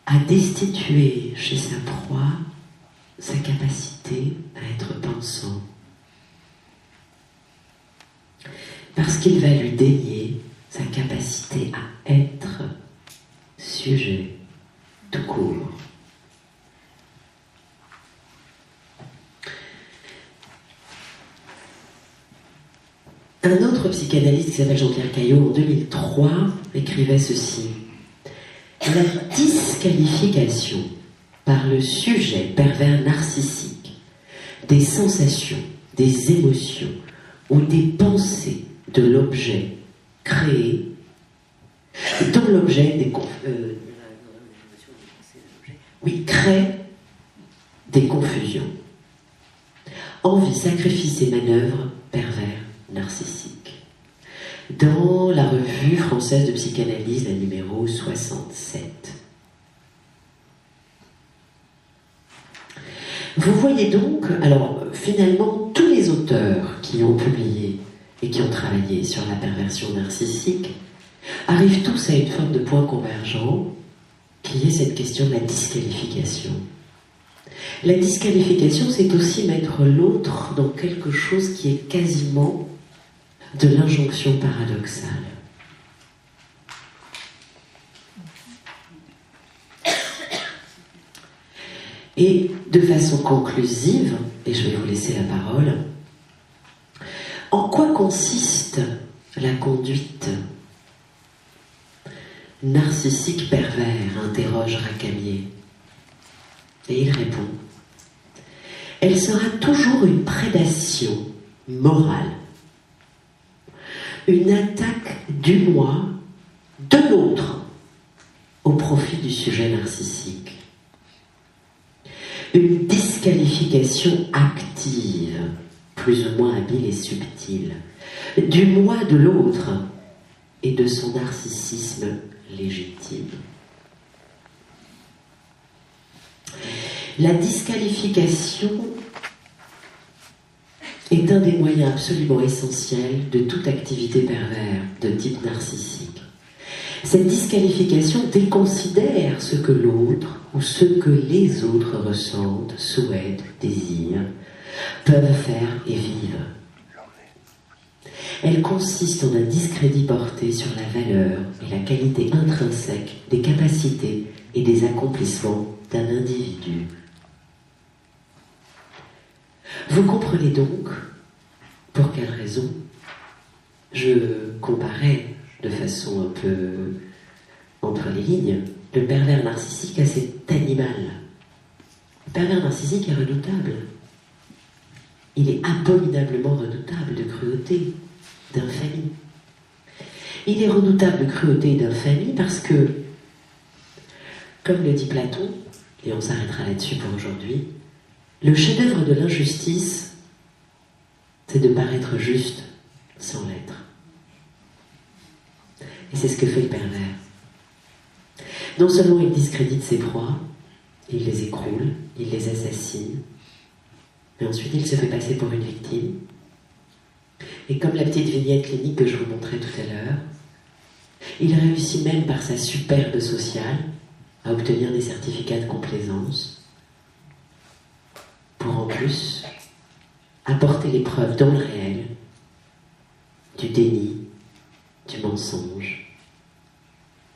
à destituer chez sa proie sa capacité à être pensant. Parce qu'il va lui dénier sa capacité à être sujet tout court. Un autre psychanalyste qui s'appelle Jean-Pierre Caillot, en 2003, écrivait ceci. La disqualification par le sujet pervers narcissique des sensations, des émotions ou des pensées de l'objet créé, dont l'objet crée des confusions. Envie, sacrifice et manœuvre pervers narcissique. Dans la revue française de psychanalyse, la numéro 67. Vous voyez donc, alors finalement, tous les auteurs qui ont publié et qui ont travaillé sur la perversion narcissique arrivent tous à une forme de point convergent, qui est cette question de la disqualification. La disqualification, c'est aussi mettre l'autre dans quelque chose qui est quasiment de l'injonction paradoxale. Et de façon conclusive, et je vais vous laisser la parole, en quoi consiste la conduite narcissique pervers, interroge Racamier. Et il répond, elle sera toujours une prédation morale, une attaque du moi, de l'autre, au profit du sujet narcissique. Une disqualification active, plus ou moins habile et subtile, du moi de l'autre et de son narcissisme légitime. La disqualification est un des moyens absolument essentiels de toute activité pervers de type narcissique. Cette disqualification déconsidère ce que l'autre ou ce que les autres ressentent, souhaitent, désirent, peuvent faire et vivent. Elle consiste en un discrédit porté sur la valeur et la qualité intrinsèque des capacités et des accomplissements d'un individu. Vous comprenez donc pour quelle raison je comparais de façon un peu entre les lignes le pervers narcissique à cet animal. Le pervers narcissique est redoutable. Il est abominablement redoutable de cruauté, d'infamie. Il est redoutable de cruauté et d'infamie parce que, comme le dit Platon, et on s'arrêtera là-dessus pour aujourd'hui, le chef-d'œuvre de l'injustice, c'est de paraître juste sans l'être. Et c'est ce que fait le pervers. Non seulement il discrédite ses proies, il les écroule, il les assassine, mais ensuite il se fait passer pour une victime. Et comme la petite vignette clinique que je vous montrais tout à l'heure, il réussit même par sa superbe sociale à obtenir des certificats de complaisance pour en plus apporter les preuves dans le réel du déni, du mensonge,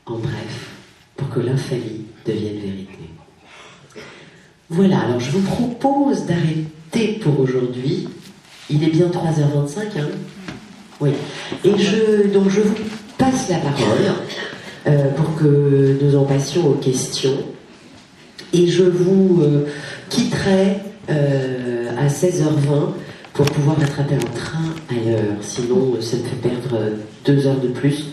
en bref, pour que l'infamie devienne vérité. Voilà, alors je vous propose d'arrêter pour aujourd'hui. Il est bien 3h25, hein ? Oui. Et donc je vous passe la parole pour que nous en passions aux questions. Et je vous quitterai à 16h20 pour pouvoir attraper un train à l'heure. Sinon, ça me fait perdre 2 heures de plus.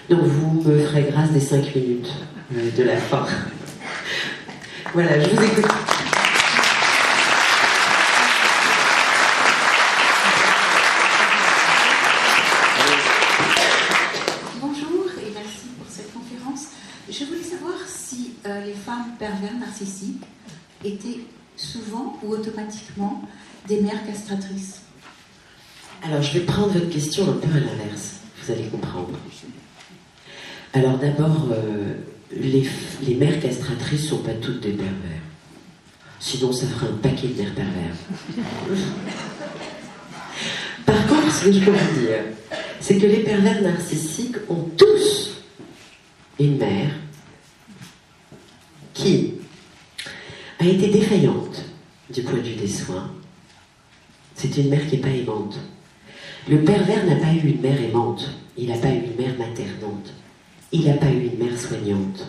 Donc vous me ferez grâce des 5 minutes de la fin. Voilà, je vous écoute. Bonjour et merci pour cette conférence. Je voulais savoir si les femmes pervers narcissiques étaient souvent ou automatiquement des mères castratrices. Alors, je vais prendre votre question un peu à l'inverse. Vous allez comprendre. Alors d'abord, les mères castratrices ne sont pas toutes des pervers. Sinon, ça ferait un paquet de mères pervers. Par contre, ce que je peux vous dire, c'est que les pervers narcissiques ont tous une mère qui a été défaillante du point de vue des soins. C'est une mère qui n'est pas aimante. Le pervers n'a pas eu une mère aimante. Il n'a pas eu une mère maternante. Il n'a pas eu une mère soignante.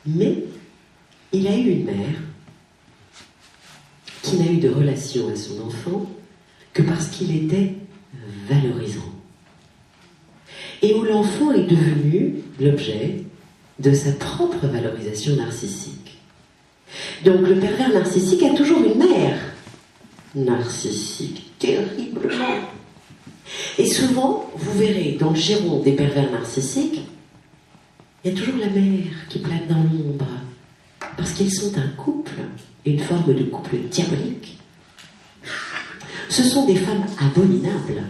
Mais il a eu une mère qui n'a eu de relation à son enfant que parce qu'il était valorisant. Et où l'enfant est devenu l'objet de sa propre valorisation narcissique. Donc le pervers narcissique a toujours une mère narcissique, terriblement. Et souvent, vous verrez, dans le giron des pervers narcissiques, il y a toujours la mère qui plane dans l'ombre, parce qu'ils sont un couple, une forme de couple diabolique. Ce sont des femmes abominables,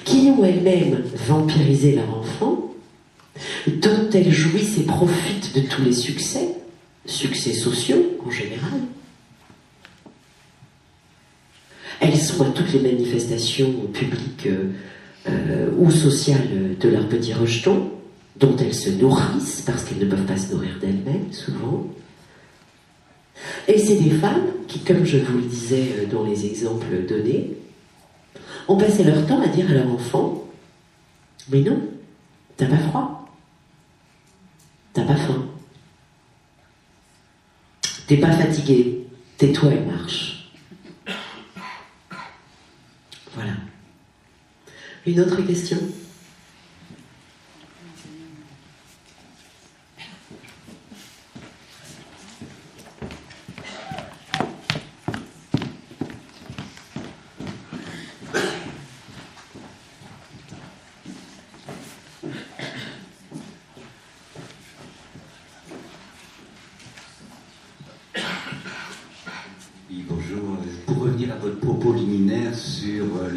qui ont elles-mêmes vampirisé leur enfant, dont elles jouissent et profitent de tous les succès sociaux en général. Elles sont à toutes les manifestations publiques ou sociales de leurs petits rejetons, dont elles se nourrissent, parce qu'elles ne peuvent pas se nourrir d'elles-mêmes, souvent. Et c'est des femmes qui, comme je vous le disais dans les exemples donnés, ont passé leur temps à dire à leur enfant « Mais non, t'as pas froid, t'as pas faim, t'es pas fatigué, tais-toi et marche. » Voilà. Une autre question ?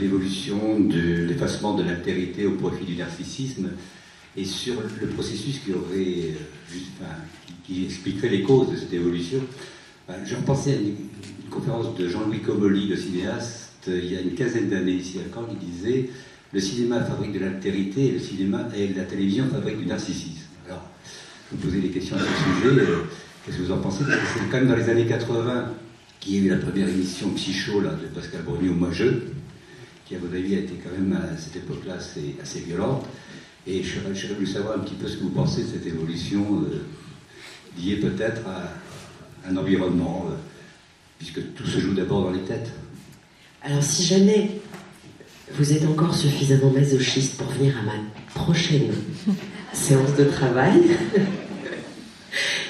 l'évolution de l'effacement de l'altérité au profit du narcissisme et sur le processus qui expliquerait les causes de cette évolution. Je repensais à une conférence de Jean-Louis Comolli, le cinéaste, il y a une quinzaine d'années ici à Caen, qui disait « Le cinéma fabrique de l'altérité et le cinéma et la télévision fabriquent du narcissisme ». Alors, je vous posais des questions à ce sujet. Qu'est-ce que vous en pensez? C'est quand même dans les années 80 qu'il y a eu la première émission Psycho là, de Pascal Brogniot, Moi Je, qui à mon avis a été quand même à cette époque-là assez violente. Et j'aurais voulu savoir un petit peu ce que vous pensez de cette évolution liée peut-être à un environnement, puisque tout se joue d'abord dans les têtes. Alors si jamais vous êtes encore suffisamment masochiste pour venir à ma prochaine séance de travail,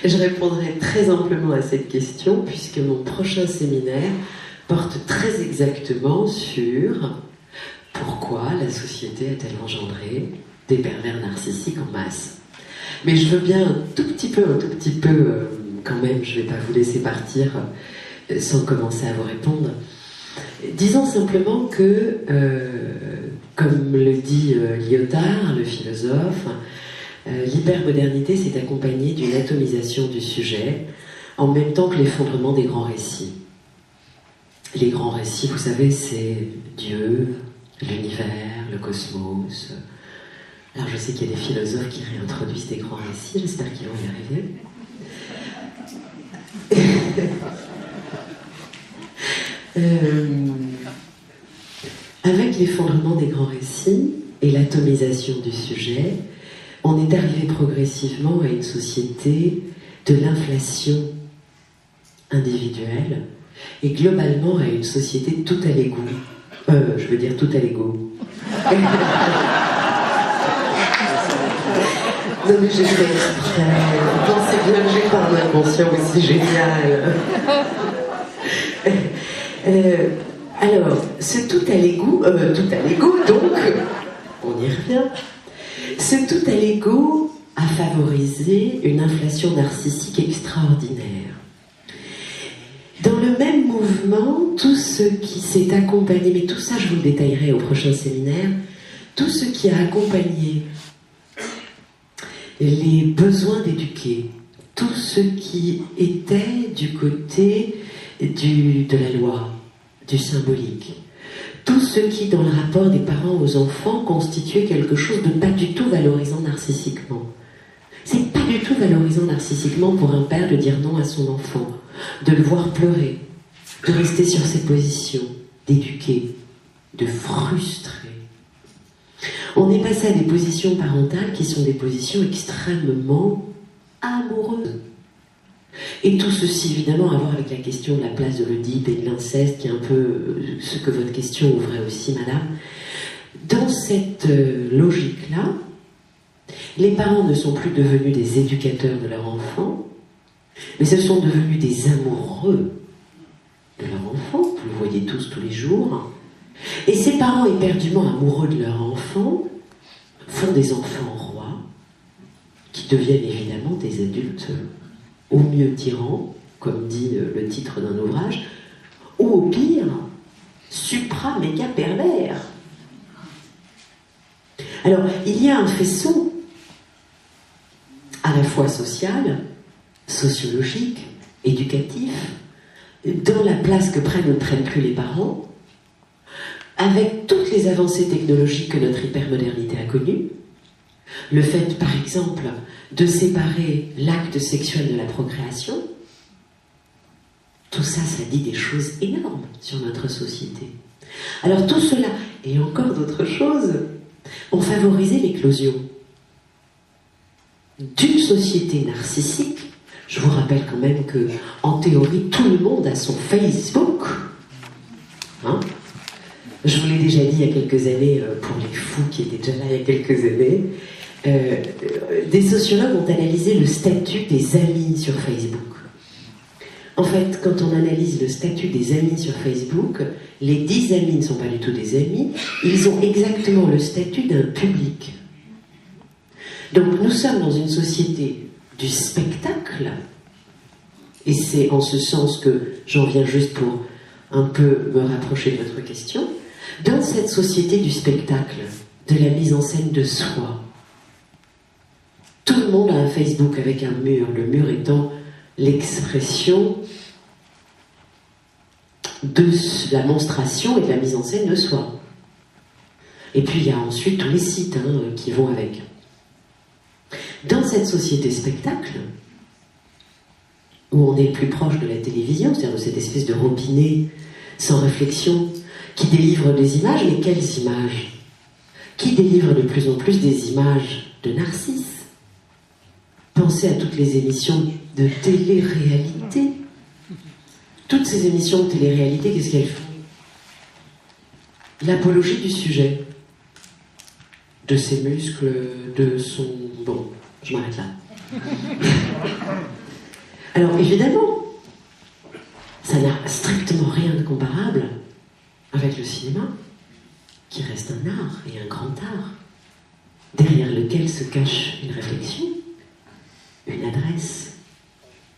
je répondrai très amplement à cette question, puisque mon prochain séminaire porte très exactement sur pourquoi la société a-t-elle engendré des pervers narcissiques en masse. Mais je veux bien un tout petit peu, quand même, je ne vais pas vous laisser partir sans commencer à vous répondre. Disons simplement que, comme le dit Lyotard, le philosophe, l'hypermodernité s'est accompagnée d'une atomisation du sujet, en même temps que l'effondrement des grands récits. Les grands récits, vous savez, c'est Dieu, l'univers, le cosmos. Alors je sais qu'il y a des philosophes qui réintroduisent des grands récits, j'espère qu'ils vont y arriver. Avec l'effondrement des grands récits et l'atomisation du sujet, on est arrivé progressivement à une société de l'inflation individuelle et globalement à une société tout à l'ego. Je veux dire tout à l'ego. Non mais j'ai fait exprès. Vous pensez bien que j'ai pas un inconscient aussi génial. Alors, ce tout à l'ego, donc, on y revient. Ce tout à l'ego a favorisé une inflation narcissique extraordinaire. Dans le même mouvement, tout ce qui s'est accompagné, mais tout ça je vous le détaillerai au prochain séminaire, tout ce qui a accompagné les besoins d'éduquer, tout ce qui était du côté de la loi, du symbolique, tout ce qui, dans le rapport des parents aux enfants, constituait quelque chose de pas du tout valorisant narcissiquement. C'est pas du tout valorisant narcissiquement pour un père de dire non à son enfant, de le voir pleurer, de rester sur ses positions, d'éduquer, de frustrer. On est passé à des positions parentales qui sont des positions extrêmement amoureuses. Et tout ceci, évidemment, à voir avec la question de la place de l'Oedipe et de l'inceste, qui est un peu ce que votre question ouvrait aussi, madame. Dans cette logique-là, les parents ne sont plus devenus des éducateurs de leurs enfants, mais ce sont devenus des amoureux de leur enfant, vous le voyez tous les jours. Et ces parents éperdument amoureux de leur enfant font des enfants rois, qui deviennent évidemment des adultes au mieux tyrans, comme dit le titre d'un ouvrage, ou au pire, supra-méga pervers. Alors, il y a un faisceau à la fois social, sociologique, éducatif, dans la place que prennent ou ne prennent plus les parents, avec toutes les avancées technologiques que notre hypermodernité a connues, le fait, par exemple, de séparer l'acte sexuel de la procréation, tout ça, ça dit des choses énormes sur notre société. Alors tout cela, et encore d'autres choses, ont favorisé l'éclosion d'une société narcissique. Je vous rappelle quand même que, en théorie, tout le monde a son Facebook. Hein ? Je vous l'ai déjà dit il y a quelques années, pour les fous qui étaient déjà là il y a quelques années, des sociologues ont analysé le statut des amis sur Facebook. En fait, quand on analyse le statut des amis sur Facebook, les 10 amis ne sont pas du tout des amis, ils ont exactement le statut d'un public. Donc nous sommes dans une société du spectacle, et c'est en ce sens que j'en viens juste pour un peu me rapprocher de votre question. Dans cette société du spectacle, de la mise en scène de soi, tout le monde a un Facebook avec un mur, le mur étant l'expression de la monstration et de la mise en scène de soi. Et puis il y a ensuite tous les sites qui vont avec. Dans cette société spectacle, où on est plus proche de la télévision, c'est-à-dire de cette espèce de robinet sans réflexion, qui délivre des images, mais quelles images? Qui délivre de plus en plus des images de Narcisse? Pensez à toutes les émissions de télé-réalité. Toutes ces émissions de télé-réalité, qu'est-ce qu'elles font? L'apologie du sujet, de ses muscles, de son... Bon, je m'arrête là. Alors évidemment, ça n'a strictement rien de comparable avec le cinéma, qui reste un art et un grand art, derrière lequel se cache une réflexion, une adresse,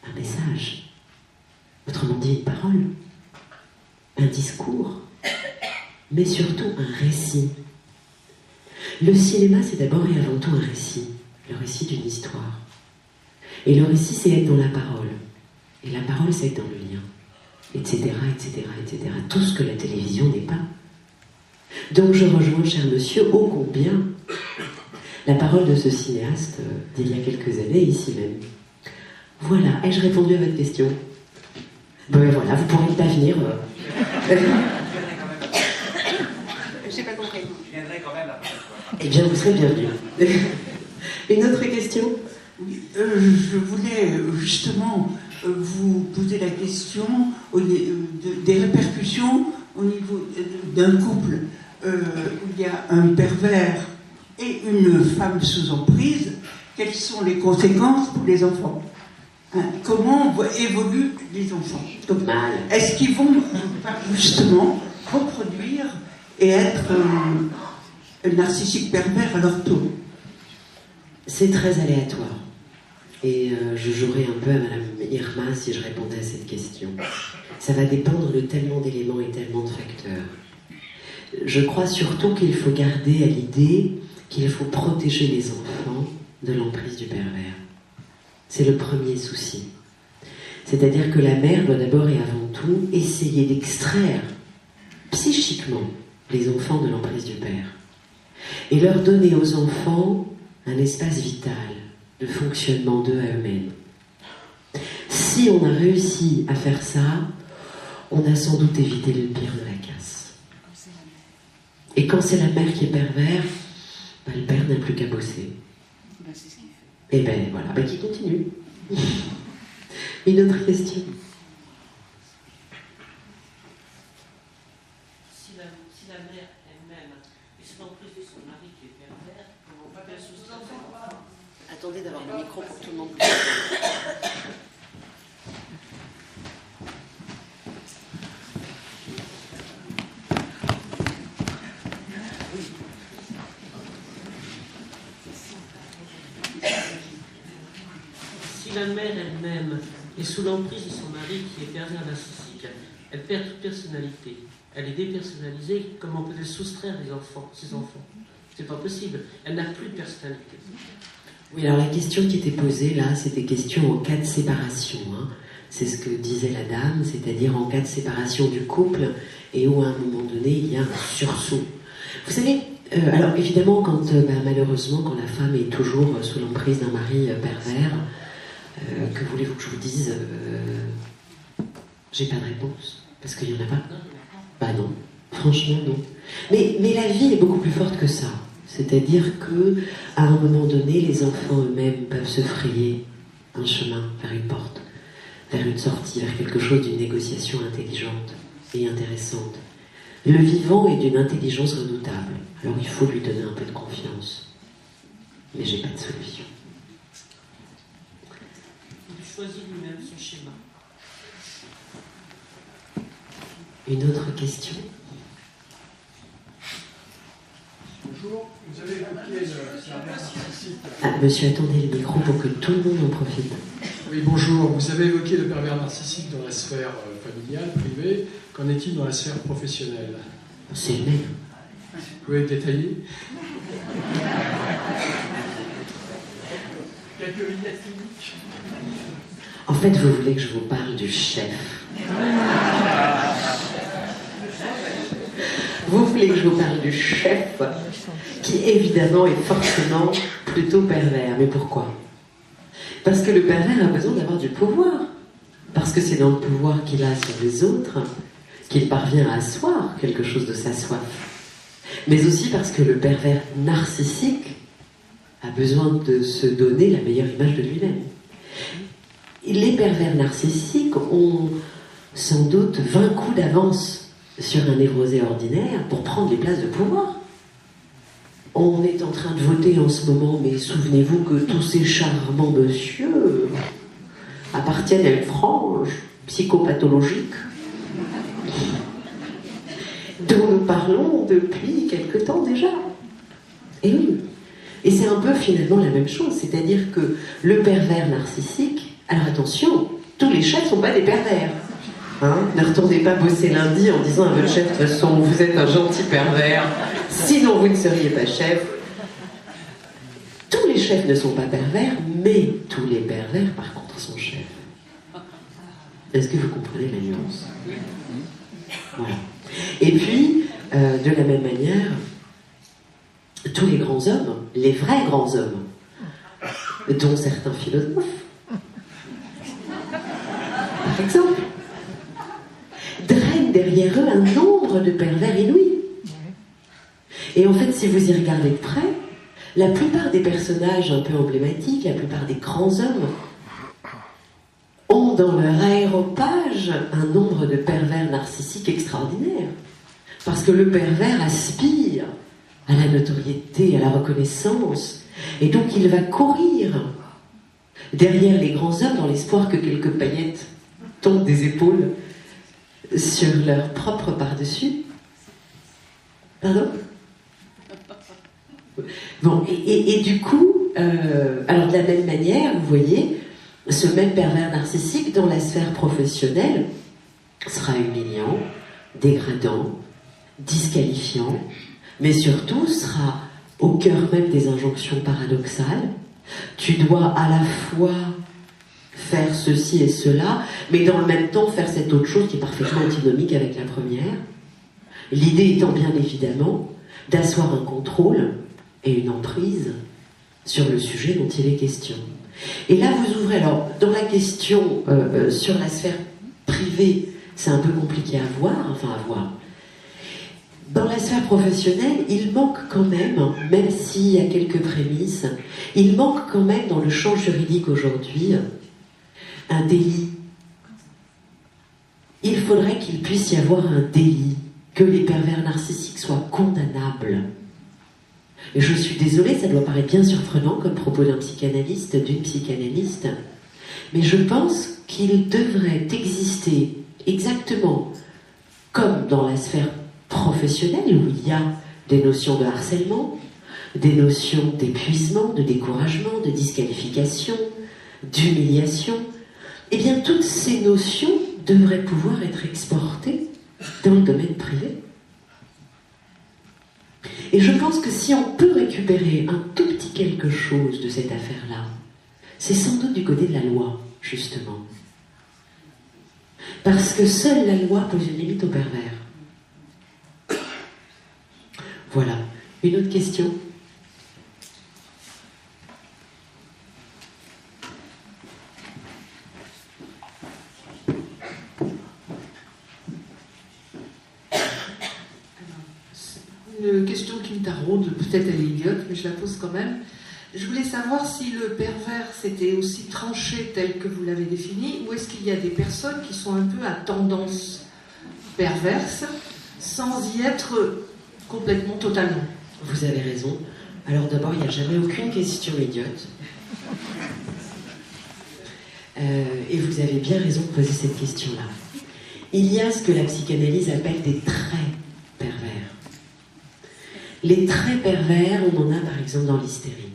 un message, autrement dit une parole, un discours, mais surtout un récit. Le cinéma, c'est d'abord et avant tout un récit, le récit d'une histoire. Et le récit, c'est être dans la parole. Et la parole, c'est être dans le lien. Etc., etc., etc. Tout ce que la télévision n'est pas. Donc je rejoins, cher monsieur, ô combien la parole de ce cinéaste d'il y a quelques années, ici même. Voilà, ai-je répondu à votre question? Ben voilà, vous pourrez pas venir. J'ai pas compris. Je viendrai quand même la prochaine fois. Eh bien, vous serez bienvenue. Une autre question? Oui, je voulais justement vous poser la question des répercussions au niveau d'un couple où il y a un pervers et une femme sous emprise. Quelles sont les conséquences pour les enfants? Comment évoluent les enfants? Donc, est-ce qu'ils vont justement reproduire et être narcissiques pervers à leur tour? C'est très aléatoire. Et je jouerais un peu à Madame Irma si je répondais à cette question. Ça va dépendre de tellement d'éléments et tellement de facteurs. Je crois surtout qu'il faut garder à l'idée qu'il faut protéger les enfants de l'emprise du pervers. C'est le premier souci. C'est-à-dire que la mère doit d'abord et avant tout essayer d'extraire psychiquement les enfants de l'emprise du père. Et leur donner aux enfants un espace vital de fonctionnement d'eux à eux-mêmes. Si on a réussi à faire ça, on a sans doute évité le pire de la casse. Et quand c'est la mère qui est pervers, le père n'a plus qu'à bosser. C'est ce qu'il fait. Et ben voilà, qui continue. Une autre question? Si la mère elle-même est sous l'emprise de son mari qui est pervers, comment peut-elle soustraire ses enfants? Attendez d'avoir le micro pour que tout le monde. Si la mère elle-même est sous l'emprise de son mari qui est pervers narcissique, elle perd toute personnalité. Elle est dépersonnalisée. Comment peut-elle soustraire ses enfants? C'est pas possible. Elle n'a plus de personnalité. Oui, alors la question qui était posée là, c'était question en cas de séparation. C'est ce que disait la dame, c'est-à-dire en cas de séparation du couple et où à un moment donné il y a un sursaut. Vous savez, alors évidemment, malheureusement, quand la femme est toujours sous l'emprise d'un mari pervers, que voulez-vous que je vous dise? J'ai pas de réponse, parce qu'il n'y en a pas. Bah non, franchement non. Mais la vie est beaucoup plus forte que ça. C'est-à-dire que à un moment donné, les enfants eux-mêmes peuvent se frayer un chemin vers une porte, vers une sortie, vers quelque chose d'une négociation intelligente et intéressante. Le vivant est d'une intelligence redoutable. Alors il faut lui donner un peu de confiance. Mais j'ai pas de solution. Il choisit lui-même son schéma. Une autre question? Bonjour, vous avez évoqué le pervers narcissique. Monsieur, attendez le micro pour que tout le monde en profite. Oui, bonjour, vous avez évoqué le pervers narcissique dans la sphère familiale, privée. Qu'en est-il dans la sphère professionnelle? C'est le même. Vous pouvez détailler? Quelques vignettes cliniques. En fait, vous voulez que je vous parle du chef. Vous voulez que je vous parle du chef, qui évidemment est forcément plutôt pervers. Mais pourquoi? Parce que le pervers a besoin d'avoir du pouvoir. Parce que c'est dans le pouvoir qu'il a sur les autres qu'il parvient à asseoir quelque chose de sa soif. Mais aussi parce que le pervers narcissique a besoin de se donner la meilleure image de lui-même. Les pervers narcissiques ont sans doute 20 coups d'avance sur un névrosé ordinaire pour prendre les places de pouvoir. On est en train de voter en ce moment, mais souvenez-vous que tous ces charmants messieurs appartiennent à une frange psychopathologique dont nous parlons depuis quelque temps déjà. Et oui. Et c'est un peu finalement la même chose, c'est-à-dire que le pervers narcissique, alors attention, tous les chefs ne sont pas des pervers. Hein, ne retournez pas bosser lundi en disant à votre chef, de toute façon, vous êtes un gentil pervers, sinon vous ne seriez pas chef. Tous les chefs ne sont pas pervers, mais tous les pervers, par contre, sont chefs. Est-ce que vous comprenez la nuance? Voilà. Et puis, de la même manière, tous les grands hommes, les vrais grands hommes, dont certains philosophes, par exemple, drainent derrière eux un nombre de pervers inouïs. Et en fait, si vous y regardez de près, la plupart des personnages un peu emblématiques, la plupart des grands hommes, ont dans leur aéropage un nombre de pervers narcissiques extraordinaires. Parce que le pervers aspire à la notoriété, à la reconnaissance, et donc il va courir derrière les grands hommes dans l'espoir que quelques paillettes tombent des épaules sur leur propre par-dessus. Pardon? Bon, et du coup, alors de la même manière, vous voyez, ce même pervers narcissique dans la sphère professionnelle sera humiliant, dégradant, disqualifiant, mais surtout sera au cœur même des injonctions paradoxales. Tu dois à la fois faire ceci et cela, mais dans le même temps faire cette autre chose qui est parfaitement antinomique avec la première. L'idée étant bien évidemment d'asseoir un contrôle et une emprise sur le sujet dont il est question. Et là vous ouvrez, alors dans la question sur la sphère privée, c'est un peu compliqué à voir. Dans la sphère professionnelle, il manque quand même s'il y a quelques prémices, il manque quand même dans le champ juridique aujourd'hui un délit. Il faudrait qu'il puisse y avoir un délit, que les pervers narcissiques soient condamnables. Et je suis désolée, ça doit paraître bien surprenant comme propos d'un psychanalyste, d'une psychanalyste, mais je pense qu'il devrait exister exactement comme dans la sphère professionnelle où il y a des notions de harcèlement, des notions d'épuisement, de découragement, de disqualification, d'humiliation. Eh bien, toutes ces notions devraient pouvoir être exportées dans le domaine privé. Et je pense que si on peut récupérer un tout petit quelque chose de cette affaire-là, c'est sans doute du côté de la loi, justement. Parce que seule la loi pose une limite au pervers. Voilà. Une autre question ? Une question qui me taraude, peut-être elle est idiote, mais je la pose quand même. Je voulais savoir si le pervers c'était aussi tranché tel que vous l'avez défini, ou est-ce qu'il y a des personnes qui sont un peu à tendance perverse, sans y être complètement, totalement. Vous avez raison. Alors d'abord, il n'y a jamais aucune question idiote. Et vous avez bien raison de poser cette question-là. Il y a ce que la psychanalyse appelle des traits pervers. Les traits pervers, on en a par exemple dans l'hystérie,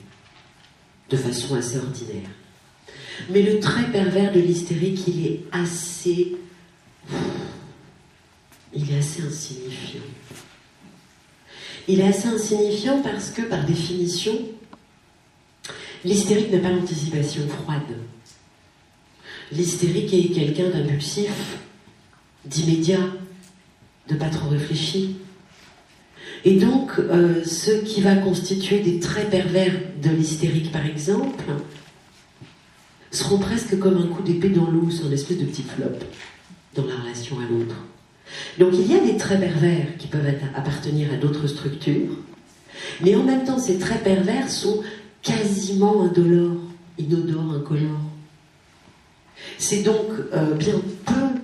de façon assez ordinaire. Mais le trait pervers de l'hystérique, il est assez insignifiant. Il est assez insignifiant parce que, par définition, l'hystérique n'a pas l'anticipation froide. L'hystérique est quelqu'un d'impulsif, d'immédiat, de pas trop réfléchi. Et donc, ce qui va constituer des traits pervers de l'hystérique, par exemple, seront presque comme un coup d'épée dans l'eau, sur une espèce de petit flop dans la relation à l'autre. Donc il y a des traits pervers qui peuvent appartenir à d'autres structures, mais en même temps, ces traits pervers sont quasiment indolores, inodores, incolores. C'est donc bien peu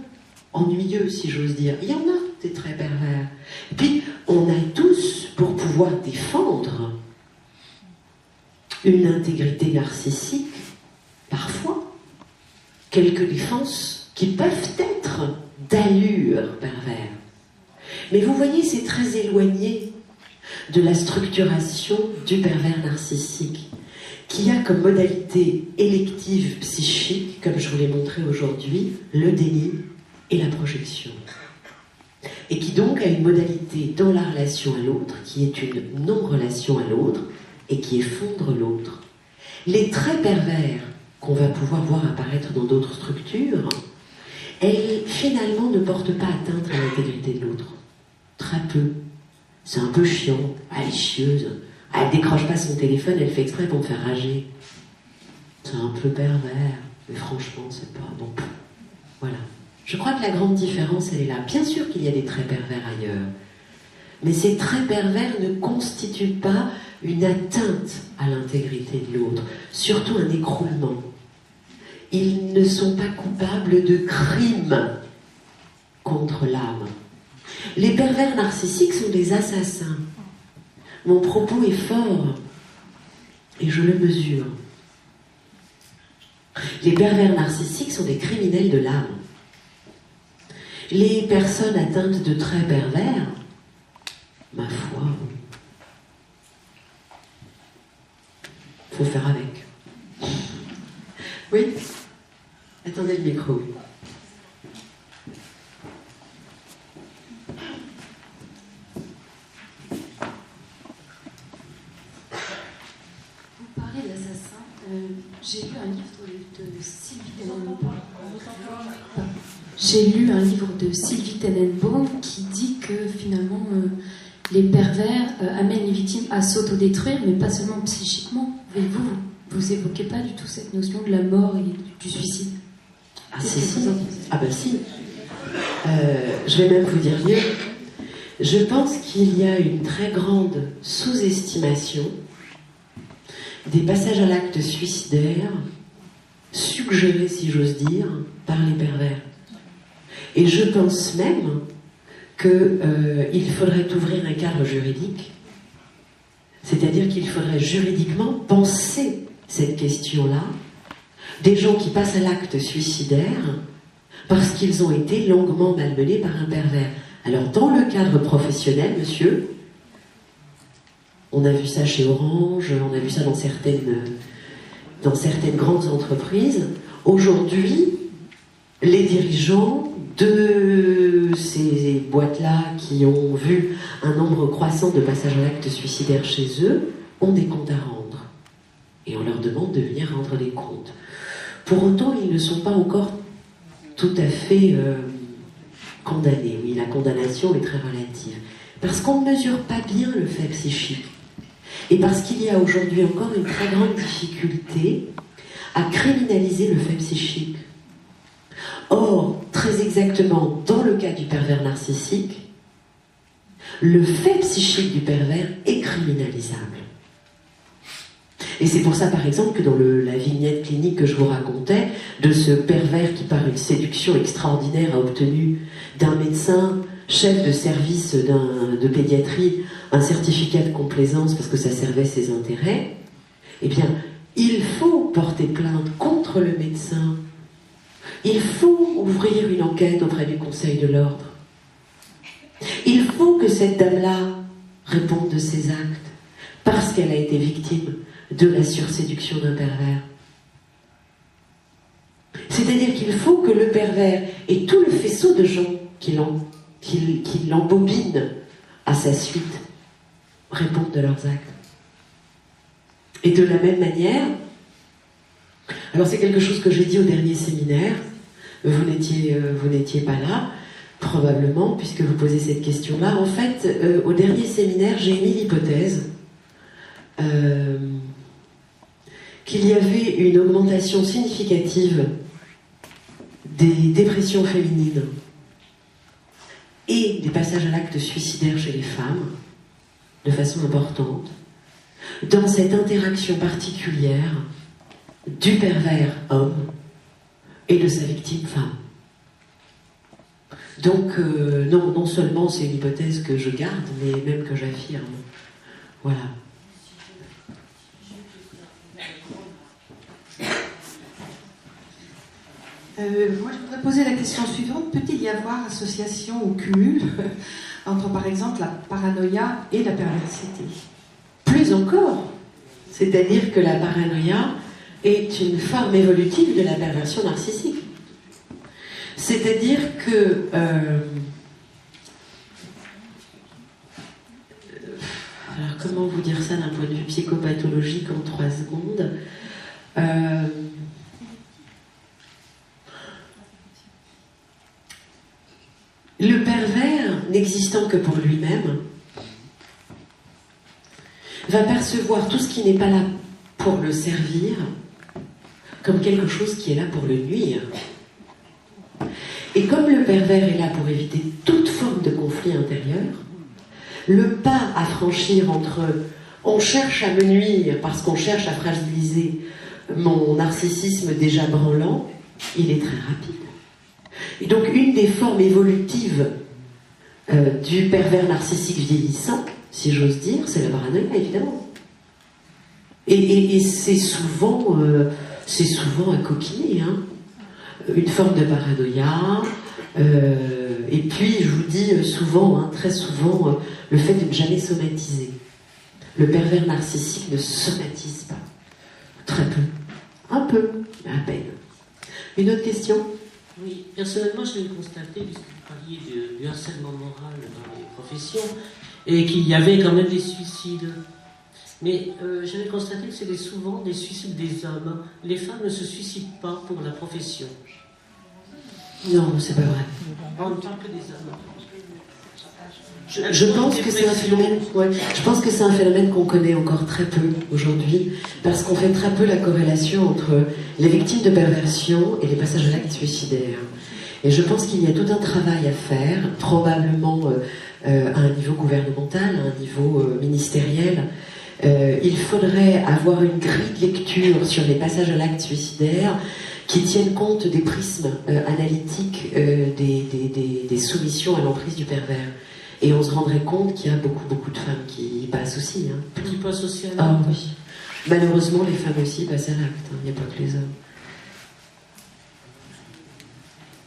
ennuyeux, si j'ose dire. Il y en a des traits pervers. Et puis, on a tous, pour pouvoir défendre une intégrité narcissique, parfois, quelques défenses qui peuvent être d'allure pervers. Mais vous voyez, c'est très éloigné de la structuration du pervers narcissique, qui a comme modalité élective psychique, comme je vous l'ai montré aujourd'hui, le déni et la projection. Et qui donc a une modalité dans la relation à l'autre, qui est une non-relation à l'autre, et qui effondre l'autre. Les traits pervers qu'on va pouvoir voir apparaître dans d'autres structures, elles finalement ne portent pas atteinte à l'intégrité de l'autre. Très peu. C'est un peu chiant, elle est chieuse, elle décroche pas son téléphone, elle fait exprès pour me faire rager. C'est un peu pervers, mais franchement, c'est pas bon. Voilà. Je crois que la grande différence, elle est là. Bien sûr qu'il y a des traits pervers ailleurs, mais ces traits pervers ne constituent pas une atteinte à l'intégrité de l'autre, surtout un écroulement. Ils ne sont pas coupables de crimes contre l'âme. Les pervers narcissiques sont des assassins. Mon propos est fort, et je le mesure. Les pervers narcissiques sont des criminels de l'âme. Les personnes atteintes de traits pervers, ma foi, faut faire avec. Oui? Attendez le micro. Vous parlez d'assassin. J'ai lu un livre de Sylvie Tenenbaum. J'ai lu un livre de Sylvie Tenenbaum qui dit que finalement les pervers amènent les victimes à s'autodétruire, mais pas seulement psychiquement. Et vous évoquez pas du tout cette notion de la mort et du suicide. Ah si, si. Ah ben si. Je vais même vous dire mieux. Je pense qu'il y a une très grande sous-estimation des passages à l'acte suicidaire suggérés, si j'ose dire, par les pervers. Et je pense même qu'il faudrait ouvrir un cadre juridique, c'est-à-dire qu'il faudrait juridiquement penser cette question-là, des gens qui passent à l'acte suicidaire parce qu'ils ont été longuement malmenés par un pervers. Alors, dans le cadre professionnel, monsieur, on a vu ça chez Orange, on a vu ça dans certaines grandes entreprises. Aujourd'hui, les dirigeants de ces boîtes-là qui ont vu un nombre croissant de passages à l'acte suicidaire chez eux ont des comptes à rendre. Et on leur demande de venir rendre des comptes. Pour autant, ils ne sont pas encore tout à fait condamnés. Oui, la condamnation est très relative. Parce qu'on ne mesure pas bien le fait psychique. Et parce qu'il y a aujourd'hui encore une très grande difficulté à criminaliser le fait psychique. Or, très exactement, dans le cas du pervers narcissique, le fait psychique du pervers est criminalisable. Et c'est pour ça, par exemple, que dans la vignette clinique que je vous racontais, de ce pervers qui, par une séduction extraordinaire, a obtenu d'un médecin, chef de service de pédiatrie, un certificat de complaisance parce que ça servait ses intérêts, eh bien, il faut porter plainte contre le médecin. Il faut ouvrir une enquête auprès du Conseil de l'Ordre. Il faut que cette dame-là réponde de ses actes parce qu'elle a été victime de la surséduction d'un pervers. C'est-à-dire qu'il faut que le pervers et tout le faisceau de gens qui l'embobinent à sa suite répondent de leurs actes. Et de la même manière, alors c'est quelque chose que j'ai dit au dernier séminaire, vous n'étiez pas là, probablement, puisque vous posez cette question-là. En fait, au dernier séminaire, j'ai émis l'hypothèse qu'il y avait une augmentation significative des dépressions féminines et des passages à l'acte suicidaire chez les femmes, de façon importante, dans cette interaction particulière du pervers homme et de sa victime femme. Donc, non seulement c'est une hypothèse que je garde, mais même que j'affirme. Voilà. Moi, je voudrais poser la question suivante. Peut-il y avoir association ou cumul entre, par exemple, la paranoïa et la perversité? Plus encore, c'est-à-dire que la paranoïa est une forme évolutive de la perversion narcissique. C'est-à-dire que alors comment vous dire ça d'un point de vue psychopathologique en 3 secondes? Le pervers, n'existant que pour lui-même, va percevoir tout ce qui n'est pas là pour le servir comme quelque chose qui est là pour le nuire. Et comme le pervers est là pour éviter toute forme de conflit intérieur, le pas à franchir entre on cherche à me nuire parce qu'on cherche à fragiliser mon narcissisme déjà branlant, il est très rapide. Et donc une des formes évolutives du pervers narcissique vieillissant, si j'ose dire, c'est la paranoïa, évidemment. Et c'est souvent à coquiner, hein. Une forme de paranoïa, et puis je vous dis souvent, hein, très souvent, le fait de ne jamais somatiser. Le pervers narcissique ne somatise pas. Très peu. Un peu, mais à peine. Une autre question? Oui, personnellement, je l'ai constaté, puisque vous parliez du harcèlement moral dans les professions, et qu'il y avait quand même des suicides. Mais j'avais constaté que c'était souvent des suicides des hommes. Les femmes ne se suicident pas pour la profession. Non, c'est pas vrai. En tant que des hommes. Je pense que c'est un phénomène. Ouais, je pense que c'est un phénomène qu'on connaît encore très peu aujourd'hui, parce qu'on fait très peu la corrélation entre les victimes de perversion et les passages à l'acte suicidaire. Et je pense qu'il y a tout un travail à faire, probablement à un niveau gouvernemental, à un niveau ministériel. Il faudrait avoir une grille de lecture sur les passages à l'acte suicidaire qui tiennent compte des prismes analytiques des soumissions à l'emprise du pervers. Et on se rendrait compte qu'il y a beaucoup de femmes qui y passent aussi. Hein. Qui passent aussi à l'acte. Ah oui. Malheureusement, les femmes aussi passent à l'acte. Il n'y a pas que les hommes.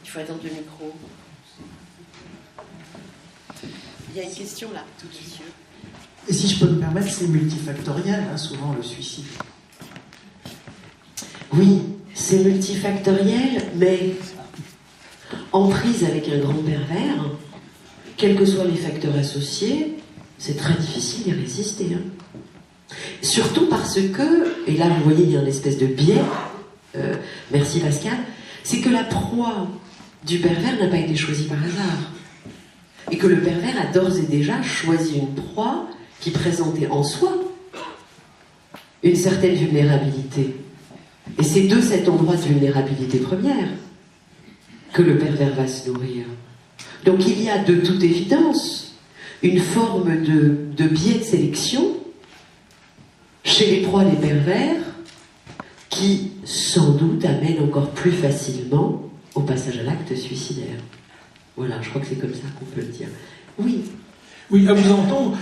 Il faut attendre le micro. Il y a une question là, tout monsieur. Et si je peux me permettre, c'est multifactoriel, hein, souvent le suicide. Oui, c'est multifactoriel, mais en prise avec un grand pervers, quels que soient les facteurs associés, c'est très difficile d'y résister. Hein. Surtout parce que, et là vous voyez il y a une espèce de biais, merci Pascal, c'est que la proie du pervers n'a pas été choisie par hasard. Et que le pervers a d'ores et déjà choisi une proie qui présentait en soi une certaine vulnérabilité. Et c'est de cet endroit de vulnérabilité première que le pervers va se nourrir. Donc il y a de toute évidence une forme de biais de sélection chez les proies des pervers qui, sans doute, amène encore plus facilement au passage à l'acte suicidaire. Voilà, je crois que c'est comme ça qu'on peut le dire. Oui. Oui, à vous entendre,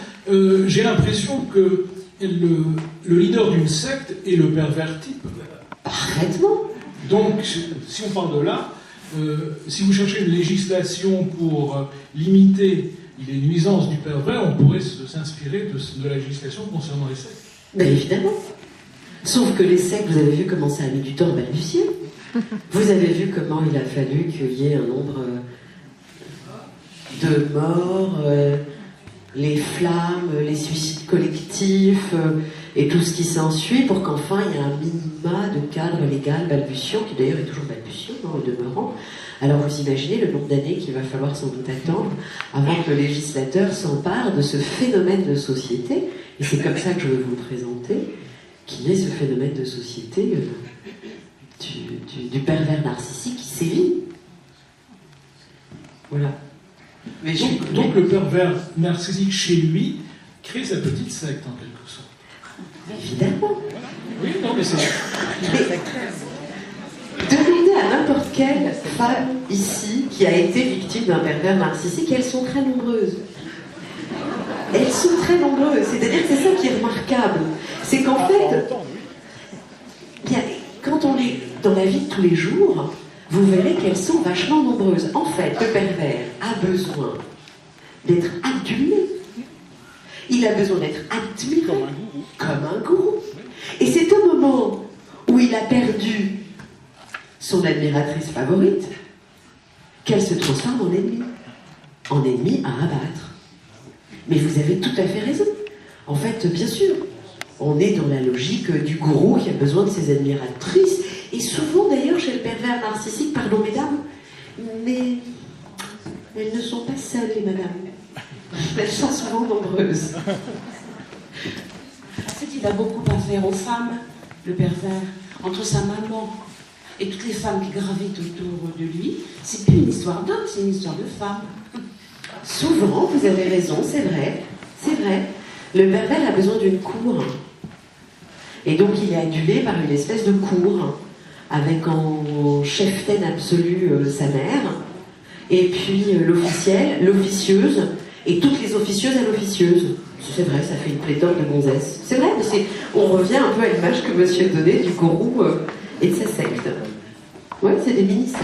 j'ai l'impression que le leader d'une secte est le pervers type. Parfaitement. Donc, si on parle de là, si vous cherchez une législation pour limiter les nuisances du pervers, on pourrait s'inspirer de la législation concernant les sectes. Bien évidemment. Sauf que les sectes, vous avez vu comment ça a mis du temps à balbutier. Vous avez vu comment il a fallu qu'il y ait un nombre de morts les flammes, les suicides collectifs et tout ce qui s'ensuit pour qu'enfin il y ait un minima de cadre légal balbutiant, qui d'ailleurs est toujours balbutiant au demeurant. Alors vous imaginez le nombre d'années qu'il va falloir sans doute attendre avant que le législateur s'empare de ce phénomène de société, et c'est comme ça que je veux vous le présenter, qui est ce phénomène de société du pervers narcissique qui sévit. Voilà. Mais donc le pervers narcissique chez lui crée sa petite secte en quelque sorte. Évidemment. Oui, non, mais c'est... Demandez à n'importe quelle femme ici qui a été victime d'un pervers narcissique, elles sont très nombreuses. Elles sont très nombreuses. C'est-à-dire que c'est ça qui est remarquable. C'est qu'en fait, quand on est dans la vie de tous les jours, vous verrez qu'elles sont vachement nombreuses. En fait, le pervers a besoin d'être adulé. Il a besoin d'être admiré comme un gourou. Et c'est au moment où il a perdu son admiratrice favorite qu'elle se transforme en ennemi à abattre. Mais vous avez tout à fait raison. En fait, bien sûr, on est dans la logique du gourou qui a besoin de ses admiratrices. Et souvent, d'ailleurs, chez le pervers narcissique, pardon mesdames, mais elles ne sont pas seules, les madames. Elles sont souvent nombreuses. En fait, il a beaucoup à faire aux femmes, le pervers. Entre sa maman et toutes les femmes qui gravitent autour de lui, c'est plus une histoire d'homme, c'est une histoire de femme. Souvent, vous avez raison, c'est vrai. C'est vrai. Le pervers a besoin d'une cour. Et donc, il est adulé par une espèce de cour, avec en cheftaine absolue sa mère, et puis l'officiel, l'officieuse, et toutes les officieuses à l'officieuse. C'est vrai, ça fait une pléthore de gonzesses. C'est vrai, mais on revient un peu à l'image que monsieur donnait du gourou et de sa secte. Ouais, c'est des mini-sectes.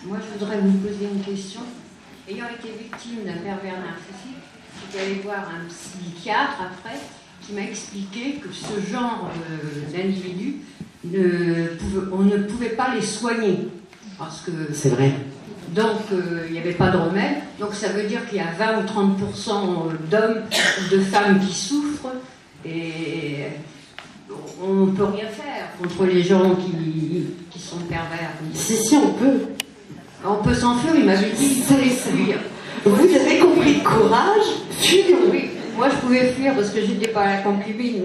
Moi, je voudrais vous poser une question. Ayant été victime d'un pervers narcissique, j'étais allée voir un psychiatre après, qui m'a expliqué que ce genre d'individus, on ne pouvait pas les soigner. Parce que... C'est vrai. Donc, il n'y avait pas de remède. Donc, ça veut dire qu'il y a 20 ou 30% d'hommes ou de femmes qui souffrent. Et on ne peut rien faire contre les gens qui sont pervers. Si, on peut. On peut s'enfuir, il m'avait dit, il fallait fuir. Vous avez compris le courage, fuyons. Oui, moi je pouvais fuir parce que j'étais pas la concubine,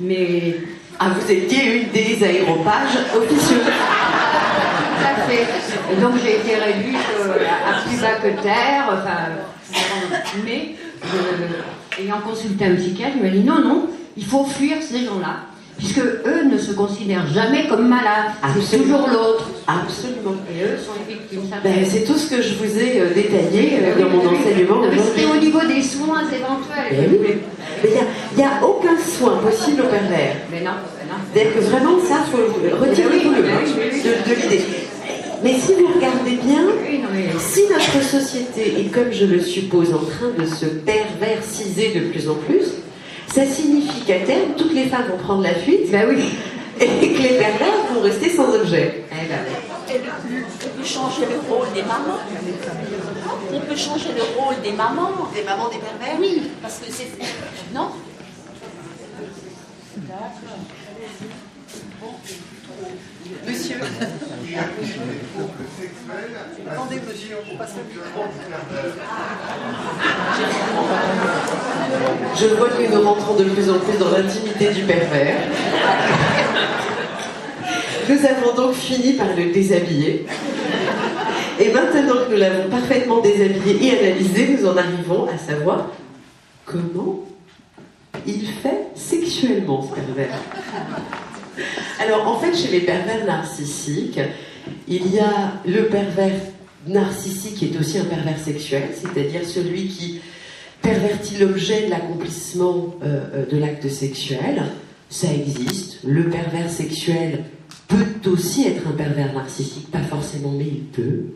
mais... Ah, vous étiez une des aéropages officieuses. Tout à fait. Et donc j'ai été réduite à plus bas que terre, enfin... Mais, ayant consulté un psychiatre, il m'a dit non, il faut fuir ces gens-là. Puisque eux ne se considèrent jamais comme malades, c'est toujours l'autre. Absolument. Et eux sont les victimes. C'est tout ce que je vous ai détaillé dans mon enseignement. Mais c'était au niveau des soins éventuels. Mais il n'y a aucun soin possible au pervers. Mais non. C'est-à-dire que vraiment, ça, il faut retirer tout le de l'idée. Mais si vous regardez bien, si notre société est, comme je le suppose, en train de se perversiser de plus en plus, ça signifie qu'à terme, toutes les femmes vont prendre la fuite, et que les pervers vont rester sans objet. On peut changer le rôle des mamans. On peut changer le rôle des mamans. Des mamans des pervers? Oui, parce que c'est... Non? Monsieur. Attendez, monsieur, on passe le micro. Je vois que nous rentrons de plus en plus dans l'intimité du pervers. Nous avons donc fini par le déshabiller. Et maintenant que nous l'avons parfaitement déshabillé et analysé, nous en arrivons à savoir comment il fait sexuellement, ce pervers. Alors, en fait, chez les pervers narcissiques, il y a le pervers narcissique qui est aussi un pervers sexuel, c'est-à-dire celui qui pervertit l'objet de l'accomplissement de l'acte sexuel. Ça existe. Le pervers sexuel peut aussi être un pervers narcissique, pas forcément, mais il peut.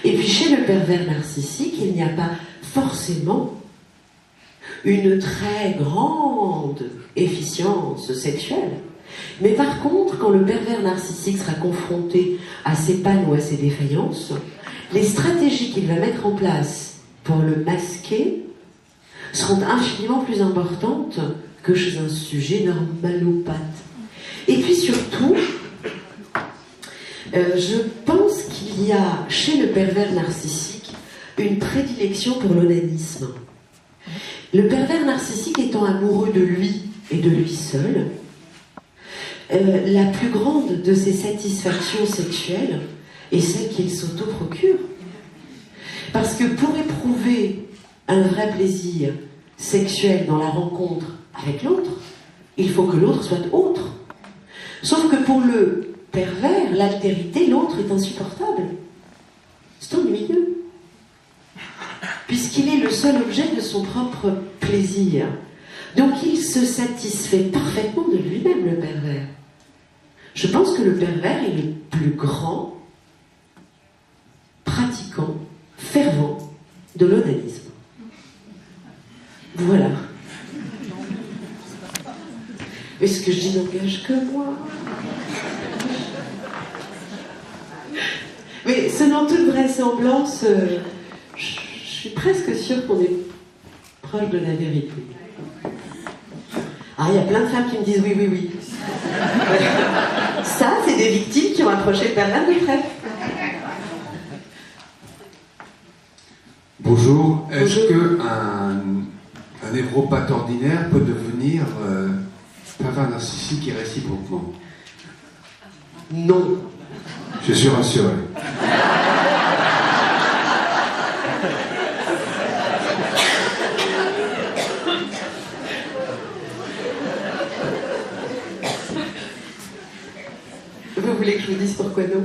Et puis chez le pervers narcissique, il n'y a pas forcément une très grande efficience sexuelle. Mais par contre, quand le pervers narcissique sera confronté à ses pannes ou à ses défaillances, les stratégies qu'il va mettre en place pour le masquer seront infiniment plus importantes que chez un sujet normalopathe. Et puis surtout, je pense qu'il y a chez le pervers narcissique une prédilection pour l'onanisme. Le pervers narcissique étant amoureux de lui et de lui seul, la plus grande de ses satisfactions sexuelles est celle qu'il s'auto-procure. Parce que pour éprouver un vrai plaisir sexuel dans la rencontre avec l'autre, il faut que l'autre soit autre. Sauf que pour le pervers, l'altérité, l'autre est insupportable. C'est ennuyeux. Puisqu'il est le seul objet de son propre plaisir. Donc il se satisfait parfaitement de lui-même, le pervers. Je pense que le pervers est le plus grand pratiquant, fervent de l'onanisme. Voilà. Et ce que je dis n'engage que moi. Mais selon toute vraisemblance, je suis presque sûre qu'on est proche de la vérité. Ah, il y a plein de femmes qui me disent oui, oui, oui. Ça, c'est des victimes qui ont approché le pervers de près. Bonjour. Est-ce qu'un névropathe ordinaire peut devenir pervers narcissique et réciproquement? Non. Je suis rassuré. Vous voulez que je vous dise pourquoi non?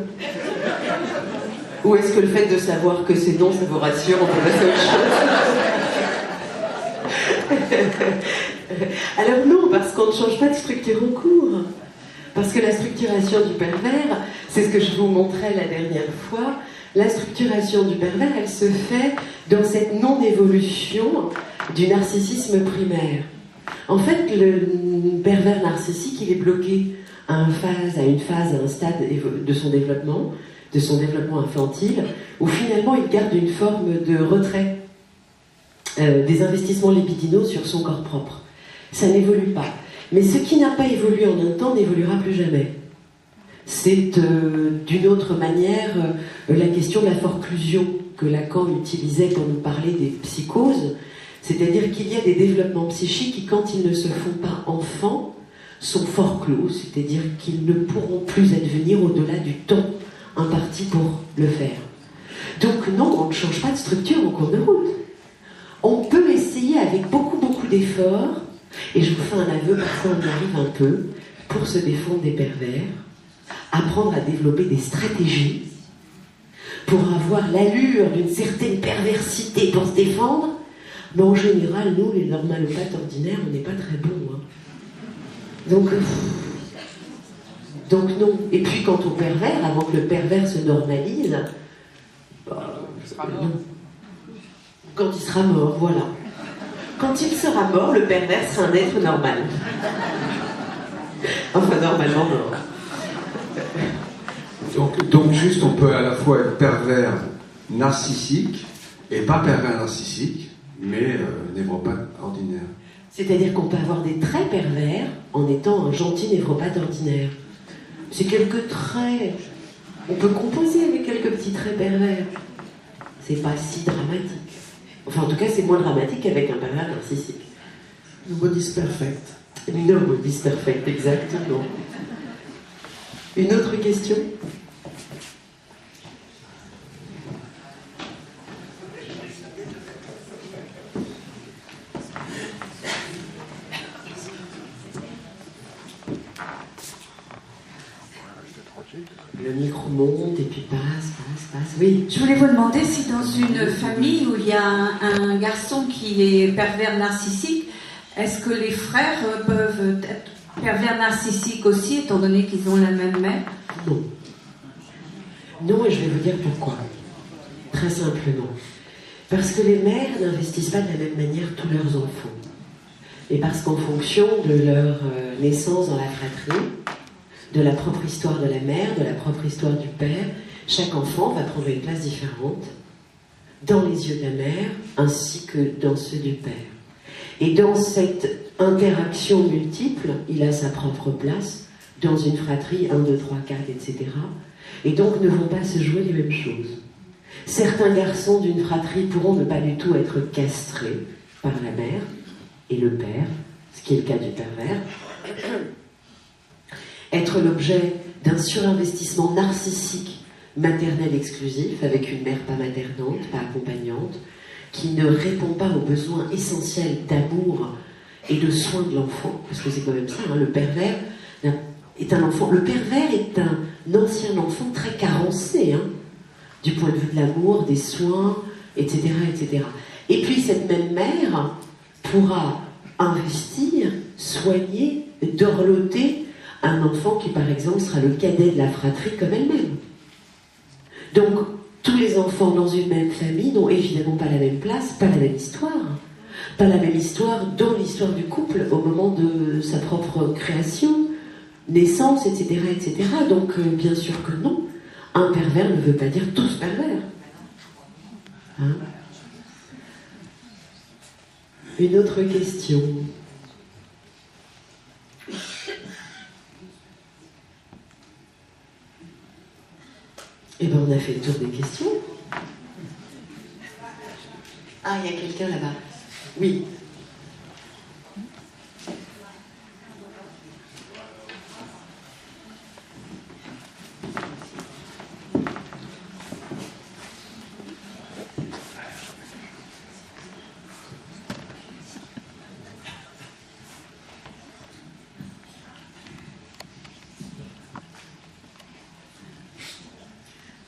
Ou est-ce que le fait de savoir que c'est non, ça vous rassure, on peut passer à autre chose? Alors non, parce qu'on ne change pas de structure en cours. Parce que la structuration du pervers, c'est ce que je vous montrais la dernière fois, la structuration du pervers, elle se fait dans cette non-évolution du narcissisme primaire. En fait, le pervers narcissique, il est bloqué à une phase, à un stade de son développement infantile, où finalement il garde une forme de retrait des investissements libidinaux sur son corps propre. Ça n'évolue pas. Mais ce qui n'a pas évolué en un temps n'évoluera plus jamais. C'est d'une autre manière la question de la forclusion que Lacan utilisait pour nous parler des psychoses, c'est-à-dire qu'il y a des développements psychiques qui, quand ils ne se font pas enfants, sont forclos, c'est-à-dire qu'ils ne pourront plus advenir au-delà du temps imparti pour le faire. Donc non, on ne change pas de structure en cours de route. On peut essayer avec beaucoup d'efforts, et je vous fais un aveu, parfois on y arrive un peu, pour se défendre des pervers, apprendre à développer des stratégies pour avoir l'allure d'une certaine perversité pour se défendre, mais en général, nous, les normalopathes ordinaires, on n'est pas très bons. Hein. Donc non. Et puis quant au pervers, avant que le pervers se normalise, non. Quand il sera mort, voilà. Quand il sera mort, le pervers sera un être normal. Enfin, normalement mort. Donc juste, on peut à la fois être pervers narcissique et pas pervers narcissique, mais névropathe ordinaire. C'est-à-dire qu'on peut avoir des traits pervers en étant un gentil névropathe ordinaire. C'est quelques traits. On peut composer avec quelques petits traits pervers. C'est pas si dramatique. Enfin, en tout cas, c'est moins dramatique qu'avec un pervers narcissique. Nobody's perfect. Nobody's perfect, exactement. Une autre question ? Le micro monte et puis passe. Oui. Je voulais vous demander si dans une famille où il y a un garçon qui est pervers narcissique, est-ce que les frères peuvent être pervers narcissiques aussi, étant donné qu'ils ont la même mère? Non. Non, et je vais vous dire pourquoi. Très simplement. Parce que les mères n'investissent pas de la même manière tous leurs enfants. Et parce qu'en fonction de leur naissance dans la fratrie, de la propre histoire de la mère, de la propre histoire du père, chaque enfant va prendre une place différente dans les yeux de la mère ainsi que dans ceux du père. Et dans cette interaction multiple, il a sa propre place dans une fratrie, 1, 2, 3, 4, etc. Et donc ne vont pas se jouer les mêmes choses. Certains garçons d'une fratrie pourront ne pas du tout être castrés par la mère et le père, ce qui est le cas du pervers, être l'objet d'un surinvestissement narcissique maternel exclusif, avec une mère pas maternante, pas accompagnante, qui ne répond pas aux besoins essentiels d'amour et de soins de l'enfant, parce que c'est quand même ça, hein, le pervers est un enfant. Le pervers est un ancien enfant très carencé, hein, du point de vue de l'amour, des soins, etc., etc. Et puis cette même mère pourra investir, soigner, dorloter un enfant qui, par exemple, sera le cadet de la fratrie comme elle-même. Donc, tous les enfants dans une même famille n'ont évidemment pas la même place, pas la même histoire. Pas la même histoire dans l'histoire du couple au moment de sa propre création, naissance, etc., etc. Donc, bien sûr que non. Un pervers ne veut pas dire tous pervers. Hein? Une autre question. Eh bien, on a fait le tour des questions. Ah, il y a quelqu'un là-bas. Oui.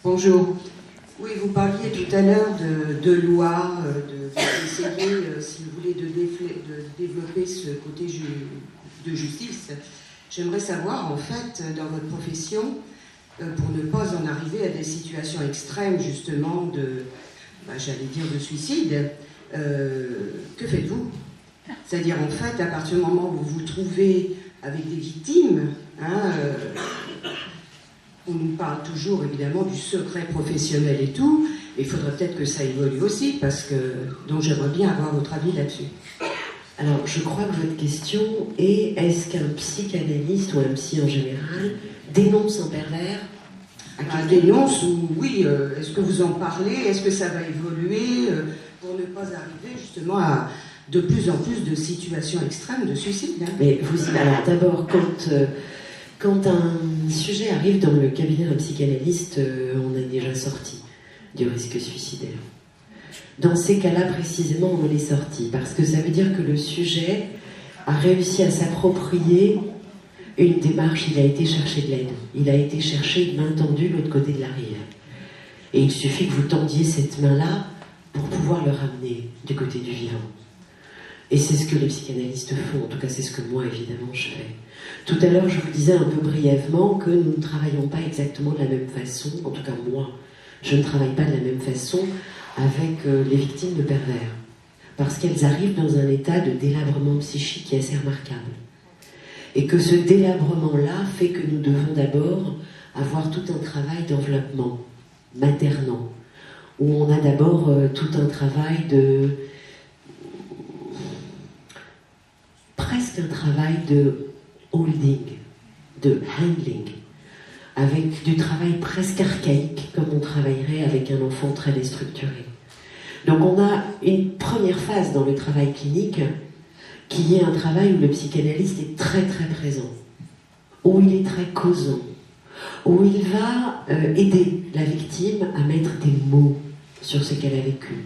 Bonjour. Oui, vous parliez tout à l'heure de loi, d'essayer, si vous voulez, de développer ce côté de justice. J'aimerais savoir, en fait, dans votre profession, pour ne pas en arriver à des situations extrêmes, justement, j'allais dire de suicide, que faites-vous? C'est-à-dire, en fait, à partir du moment où vous vous trouvez avec des victimes, hein, on nous parle toujours évidemment du secret professionnel et tout, mais il faudrait peut-être que ça évolue aussi, donc j'aimerais bien avoir votre avis là-dessus. Alors, je crois que votre question est, est-ce qu'un psychanalyste ou un psy en général dénonce un pervers? Dénonce, ou oui, est-ce que vous en parlez? Est-ce que ça va évoluer pour ne pas arriver justement à de plus en plus de situations extrêmes de suicide, hein? Mais alors d'abord, quand un sujet arrive dans le cabinet d'un psychanalyste, on est déjà sorti du risque suicidaire. Dans ces cas-là, précisément, on est sorti, parce que ça veut dire que le sujet a réussi à s'approprier une démarche, il a été chercher de l'aide. Il a été chercher une main tendue de l'autre côté de la rive. Et il suffit que vous tendiez cette main-là pour pouvoir le ramener du côté du vivant. Et c'est ce que les psychanalystes font, en tout cas c'est ce que moi évidemment je fais. Tout à l'heure je vous disais un peu brièvement que nous ne travaillons pas exactement de la même façon, en tout cas moi, je ne travaille pas de la même façon avec les victimes de pervers. Parce qu'elles arrivent dans un état de délabrement psychique qui est assez remarquable. Et que ce délabrement-là fait que nous devons d'abord avoir tout un travail d'enveloppement maternant, où on a d'abord tout un travail presque un travail de holding, de handling, avec du travail presque archaïque, comme on travaillerait avec un enfant très déstructuré. Donc on a une première phase dans le travail clinique, qui est un travail où le psychanalyste est très très présent, où il est très causant, où il va aider la victime à mettre des mots sur ce qu'elle a vécu,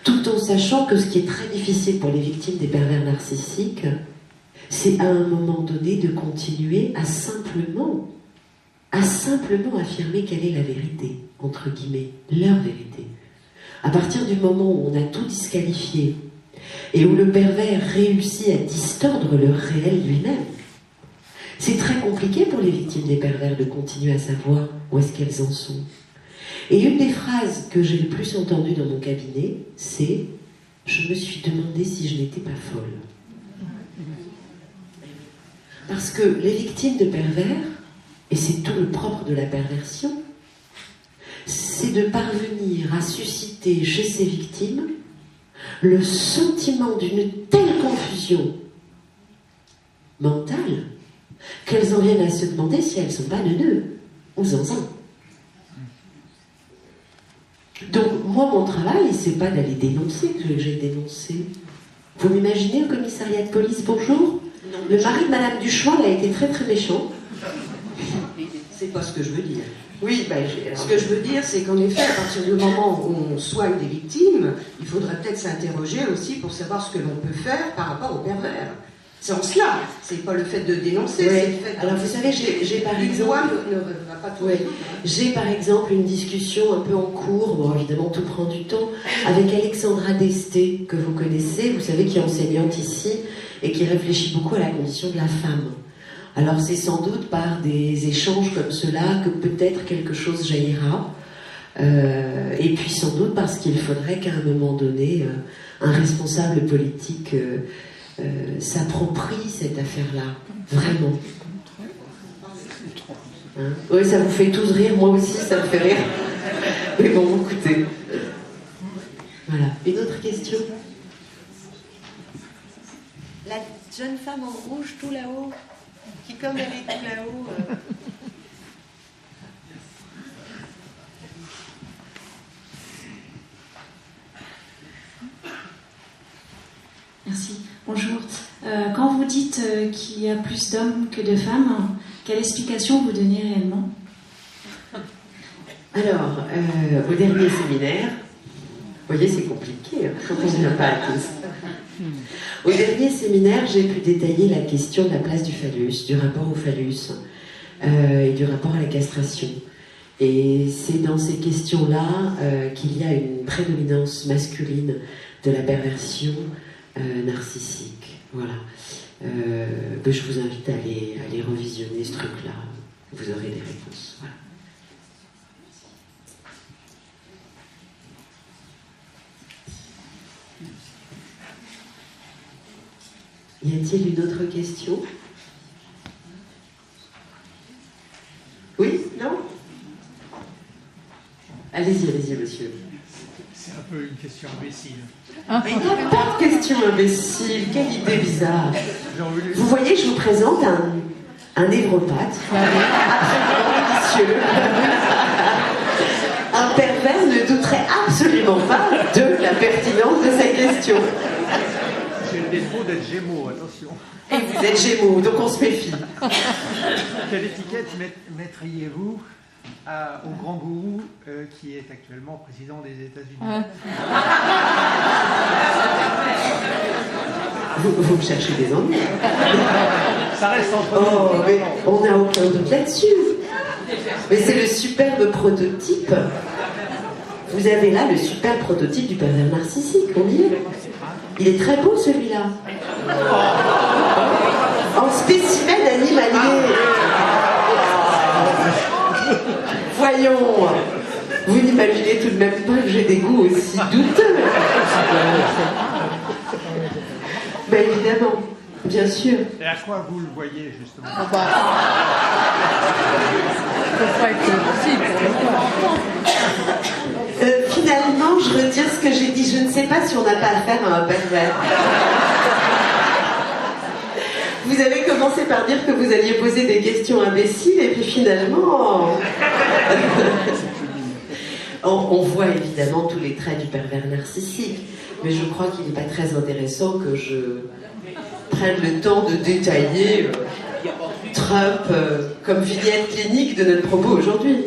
tout en sachant que ce qui est très difficile pour les victimes des pervers narcissiques, c'est à un moment donné de continuer à simplement affirmer quelle est la vérité, entre guillemets, leur vérité. À partir du moment où on a tout disqualifié et où le pervers réussit à distordre le réel lui-même, c'est très compliqué pour les victimes des pervers de continuer à savoir où est-ce qu'elles en sont. Et une des phrases que j'ai le plus entendues dans mon cabinet, c'est « Je me suis demandé si je n'étais pas folle ». Parce que les victimes de pervers, et c'est tout le propre de la perversion, c'est de parvenir à susciter chez ces victimes le sentiment d'une telle confusion mentale qu'elles en viennent à se demander si elles ne sont pas neuneux ou zinzin. Donc, moi, mon travail, c'est pas d'aller dénoncer que j'ai dénoncé. Vous m'imaginez au commissariat de police, bonjour? Non, le mari de Madame Duchois a été très très méchant. C'est pas ce que je veux dire. Oui, ce que je veux dire, c'est qu'en effet, à partir du moment où on soigne des victimes, il faudrait peut-être s'interroger aussi pour savoir ce que l'on peut faire par rapport aux pervers. C'est en cela, c'est pas le fait de dénoncer, Ouais. c'est le fait de... Alors vous savez, j'ai par Une exemple... loi ne va pas tout résoudre. J'ai par exemple une discussion un peu en cours, bon évidemment tout prend du temps, avec Alexandra Desté, que vous connaissez, vous savez, qui est enseignante ici, et qui réfléchit beaucoup à la condition de la femme. Alors c'est sans doute par des échanges comme cela que peut-être quelque chose jaillira, et puis sans doute parce qu'il faudrait qu'à un moment donné, un responsable politique s'approprie cette affaire-là, vraiment. Hein? Oui, ça vous fait tous rire, moi aussi ça me fait rire. Mais bon, écoutez. Voilà. Une autre question? La jeune femme en rouge tout là-haut, qui comme elle est tout là-haut... Merci. Bonjour. Quand vous dites qu'il y a plus d'hommes que de femmes, quelle explication vous donnez réellement? Alors, au dernier séminaire, vous voyez, c'est compliqué, hein, quand on ne vient pas à tous. Au dernier séminaire, j'ai pu détailler la question de la place du phallus, du rapport au phallus et du rapport à la castration. Et c'est dans ces questions-là qu'il y a une prédominance masculine de la perversion narcissique. Voilà. Je vous invite à aller revisionner ce truc-là. Vous aurez des réponses. Voilà. Y a-t-il une autre question? Oui? Non? Allez-y, monsieur. C'est un peu une question imbécile. Mais il n'y a pas de question imbécile. Quelle idée bizarre. Vous voyez, je vous présente un névropathe absolument délicieux. Un pervers ne douterait absolument pas de la pertinence de sa question. J'ai le défaut d'être Gémeaux, attention. Et vous êtes Gémeaux, donc on se méfie. Quelle étiquette mettriez-vous au grand gourou qui est actuellement président des États-Unis? Vous me cherchez des ennuis. Ça reste entre nous. Oh, mais on n'a aucun doute là-dessus. Mais c'est le superbe prototype. Vous avez là le superbe prototype du pervers narcissique, on y est. Il est très beau celui-là. En spécimen animalier. Voyons, vous n'imaginez tout de même pas que j'ai des goûts aussi douteux. Mais évidemment, bien sûr. Et à quoi vous le voyez, justement? Finalement, je retire ce que j'ai dit. Je ne sais pas si on n'a pas affaire à un pervers. Vous avez commencé par dire que vous alliez poser des questions imbéciles et puis finalement... on voit évidemment tous les traits du pervers narcissique, mais je crois qu'il n'est pas très intéressant que je prenne le temps de détailler Trump comme vignette clinique de notre propos aujourd'hui.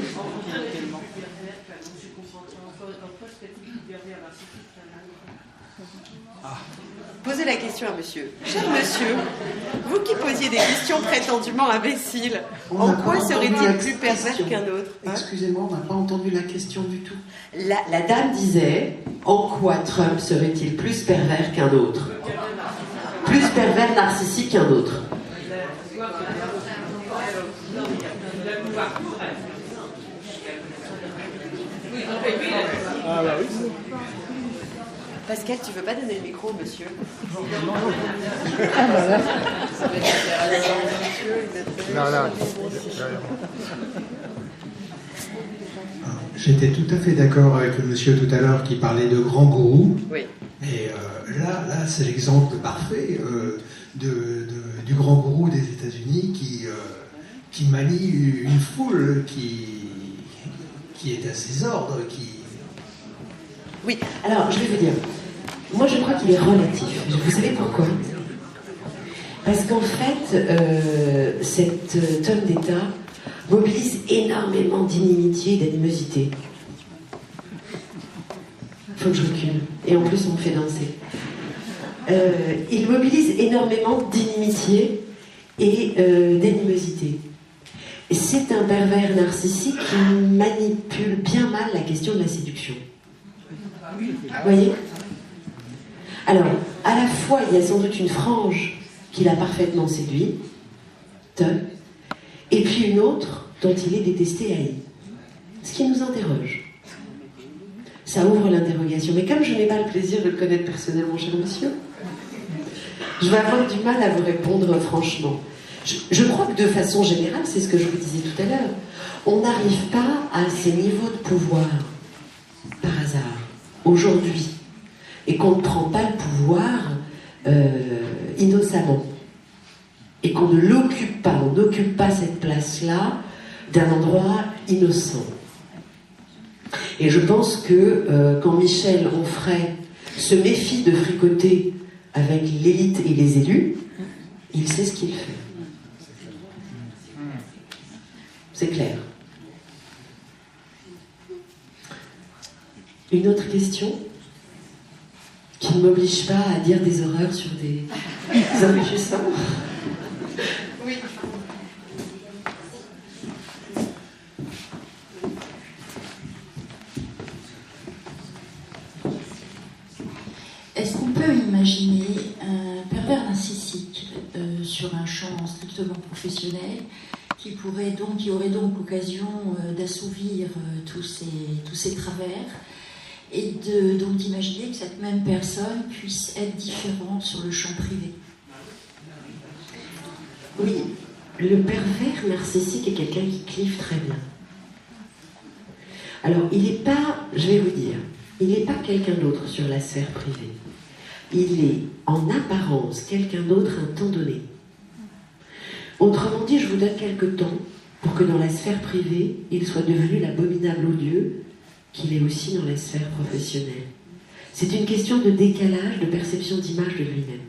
Posez la question à monsieur. Cher monsieur, vous qui posiez des questions prétendument imbéciles, en quoi serait-il plus pervers qu'un autre? Excusez-moi, on n'a pas entendu la question du tout. La dame disait, en quoi Trump serait-il plus pervers qu'un autre? Plus pervers narcissique qu'un autre? Ah bah oui. Pascal, tu veux pas donner le micro au monsieur? Ah bah là. Non. J'étais tout à fait d'accord avec le monsieur tout à l'heure qui parlait de grands gourous. Oui. Et là c'est l'exemple parfait du grand gourou des États-Unis qui manie une foule qui est à ses ordres. Oui, alors je vais vous dire, moi je crois qu'il est relatif. Vous savez pourquoi ? Parce qu'en fait, cet homme d'État mobilise énormément d'inimitié et d'animosité. Il faut que je recule. Et en plus, on me fait danser. Il mobilise énormément d'inimitié et d'animosité. Et c'est un pervers narcissique qui manipule bien mal la question de la séduction. Vous voyez ? Alors, à la fois, il y a sans doute une frange qu'il a parfaitement séduit, et puis une autre dont il est détesté et haï. Ce qui nous interroge. Ça ouvre l'interrogation. Mais comme je n'ai pas le plaisir de le connaître personnellement, cher monsieur, je vais avoir du mal à vous répondre franchement. Je crois que de façon générale, c'est ce que je vous disais tout à l'heure, on n'arrive pas à ces niveaux de pouvoir par hasard, aujourd'hui, et qu'on ne prend pas le pouvoir innocemment, et qu'on ne l'occupe pas, on n'occupe pas cette place-là d'un endroit innocent. Et je pense que quand Michel Onfray se méfie de fricoter avec l'élite et les élus, il sait ce qu'il fait. C'est clair. Une autre question qui ne m'oblige pas à dire des horreurs sur des hommes puissants. Oui. Est-ce qu'on peut imaginer un pervers narcissique sur un champ strictement professionnel qui aurait donc l'occasion d'assouvir tous ces travers et donc d'imaginer que cette même personne puisse être différente sur le champ privé? Oui, le pervers narcissique est quelqu'un qui clive très bien. Alors, il n'est pas, je vais vous dire, il n'est pas quelqu'un d'autre sur la sphère privée. Il est, en apparence, quelqu'un d'autre à un temps donné. Autrement dit, je vous donne quelques temps pour que dans la sphère privée, il soit devenu l'abominable odieux qu'il est aussi dans la sphère professionnelle. C'est une question de décalage, de perception d'image de lui-même.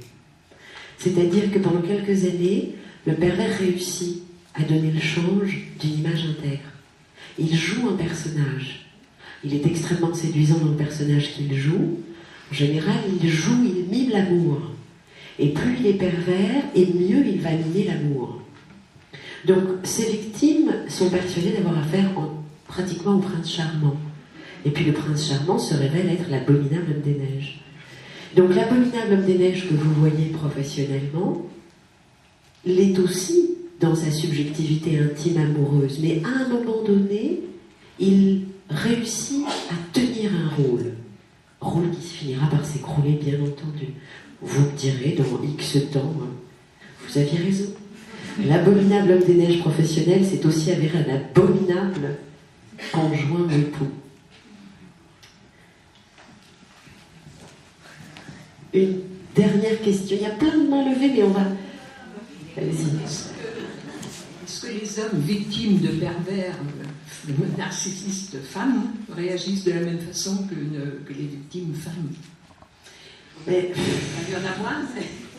C'est-à-dire que pendant quelques années, le pervers réussit à donner le change d'une image intègre. Il joue un personnage. Il est extrêmement séduisant dans le personnage qu'il joue. En général, il mime l'amour. Et plus il est pervers, et mieux il va mimer l'amour. Donc, ces victimes sont persuadées d'avoir affaire pratiquement au prince charmant. Et puis le prince charmant se révèle être l'abominable homme des neiges. Donc l'abominable homme des neiges que vous voyez professionnellement l'est aussi dans sa subjectivité intime amoureuse. Mais à un moment donné, il réussit à tenir un rôle qui se finira par s'écrouler, bien entendu. Vous me direz dans X temps, vous aviez raison. L'abominable homme des neiges professionnel s'est aussi avéré un abominable conjoint époux. Une dernière question. Il y a plein de mains levées, mais on va... Allez-y. Est-ce que les hommes victimes de pervers narcissistes femmes réagissent de la même façon que les victimes femmes? Mais, il y en a moins.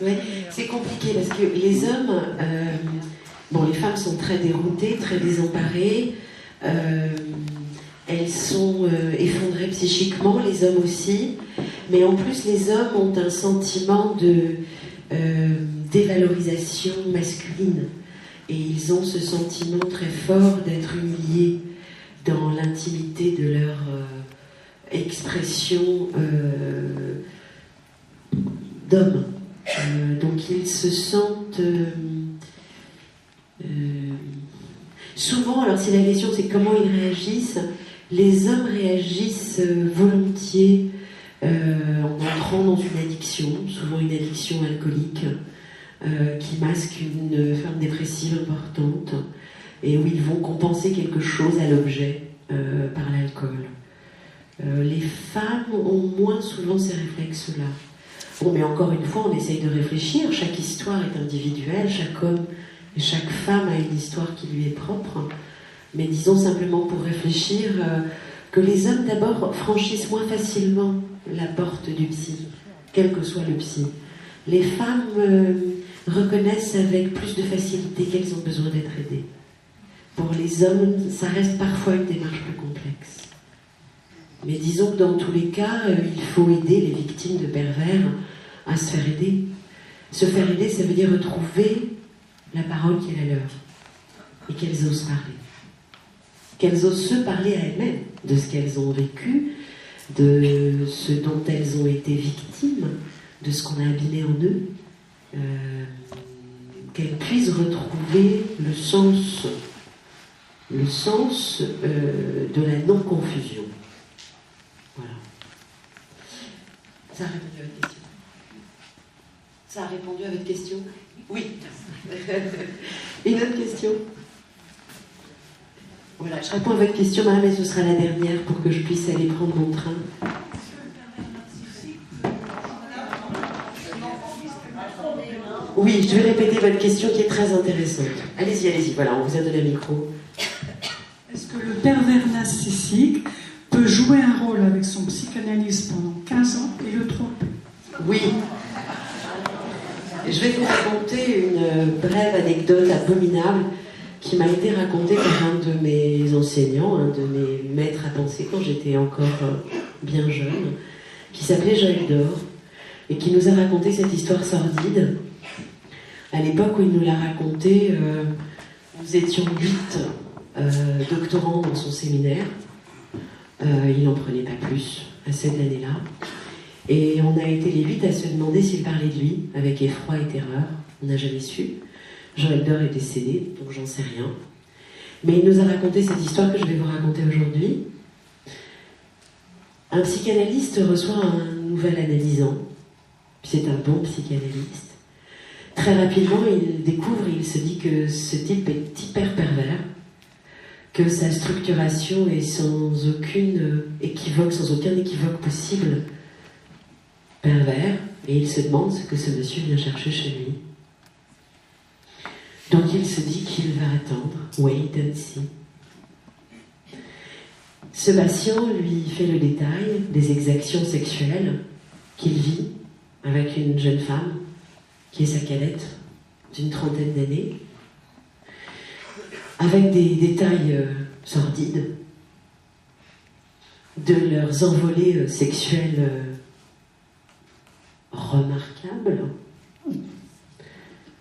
Ouais, c'est compliqué parce que les hommes, les femmes sont très déroutées, très désemparées, elles sont effondrées psychiquement, les hommes aussi, mais en plus les hommes ont un sentiment de dévalorisation masculine et ils ont ce sentiment très fort d'être humiliés dans l'intimité de leur expression d'homme. Donc ils se sentent souvent, alors si la question c'est comment ils réagissent, les hommes réagissent volontiers en entrant dans une addiction, souvent une addiction alcoolique qui masque une forme dépressive importante et où ils vont compenser quelque chose à l'objet par l'alcool. Les femmes ont moins souvent ces réflexes-là. Bon, mais encore une fois, on essaye de réfléchir. Chaque histoire est individuelle, chaque homme et chaque femme a une histoire qui lui est propre. Mais disons simplement pour réfléchir que les hommes d'abord franchissent moins facilement la porte du psy, quel que soit le psy. Les femmes reconnaissent avec plus de facilité qu'elles ont besoin d'être aidées. Pour les hommes, ça reste parfois une démarche plus complexe. Mais disons que dans tous les cas, il faut aider les victimes de pervers à se faire aider. Se faire aider, ça veut dire retrouver la parole qui est la leur. Et qu'elles osent parler. Qu'elles osent se parler à elles-mêmes de ce qu'elles ont vécu, de ce dont elles ont été victimes, de ce qu'on a abîmé en eux. Qu'elles puissent retrouver le sens de la non-confusion. Voilà. Ça a répondu à votre question. Ça a répondu à votre question ? Oui. Une autre question ? Voilà, je réponds à votre question, madame, et ce sera la dernière pour que je puisse aller prendre mon train. Oui, je vais répéter votre question qui est très intéressante. Allez-y, voilà, on vous a donné le micro. Est-ce que le pervers narcissique peut jouer un rôle avec son psychanalyste pendant 15 ans et le tromper ? Oui. Je vais vous raconter une brève anecdote abominable qui m'a été racontée par un de mes enseignants, un de mes maîtres à penser quand j'étais encore bien jeune, qui s'appelait Joël Dor, et qui nous a raconté cette histoire sordide. À l'époque où il nous l'a raconté, nous étions 8 doctorants dans son séminaire. Il n'en prenait pas plus à cette année-là. Et on a été les 8 à se demander s'il parlait de lui, avec effroi et terreur. On n'a jamais su. Joël Dor est décédé, donc j'en sais rien. Mais il nous a raconté cette histoire que je vais vous raconter aujourd'hui. Un psychanalyste reçoit un nouvel analysant. C'est un bon psychanalyste. Très rapidement, il découvre, il se dit que ce type est hyper pervers, que sa structuration est sans aucun équivoque possible pervers, et il se demande ce que ce monsieur vient chercher chez lui. Donc il se dit qu'il va attendre, wait and see. Ce patient lui fait le détail des exactions sexuelles qu'il vit avec une jeune femme qui est sa cadette d'une 30aine d'années, avec des détails sordides de leurs envolées sexuelles remarquables,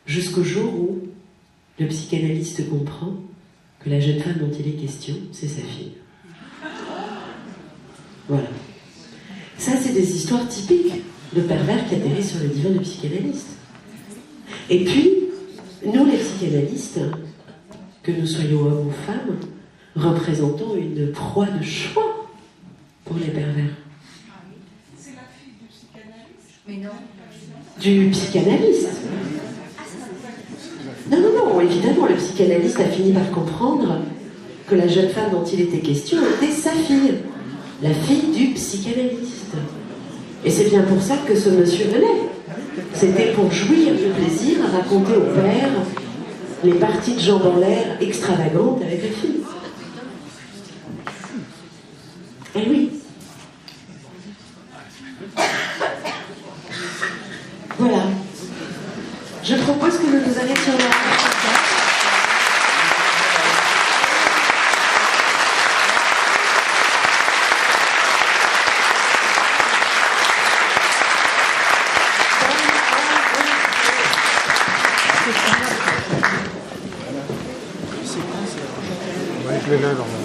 jusqu'au jour où le psychanalyste comprend que la jeune femme dont il est question, c'est sa fille. Voilà. Ça, c'est des histoires typiques de pervers qui atterrissent sur le divan du psychanalyste. Et puis, nous, les psychanalystes, que nous soyons hommes ou femmes, représentons une proie de choix pour les pervers. C'est la fille du psychanalyste ? Mais non. Du psychanalyste. Non, évidemment, le psychanalyste a fini par comprendre que la jeune femme dont il était question était sa fille, la fille du psychanalyste. Et c'est bien pour ça que ce monsieur venait. C'était pour jouir du plaisir à raconter au père les parties de jambes en l'air extravagantes avec la fille. Eh oui. Voilà. Je propose que nous nous arrêtions là. Je le lève.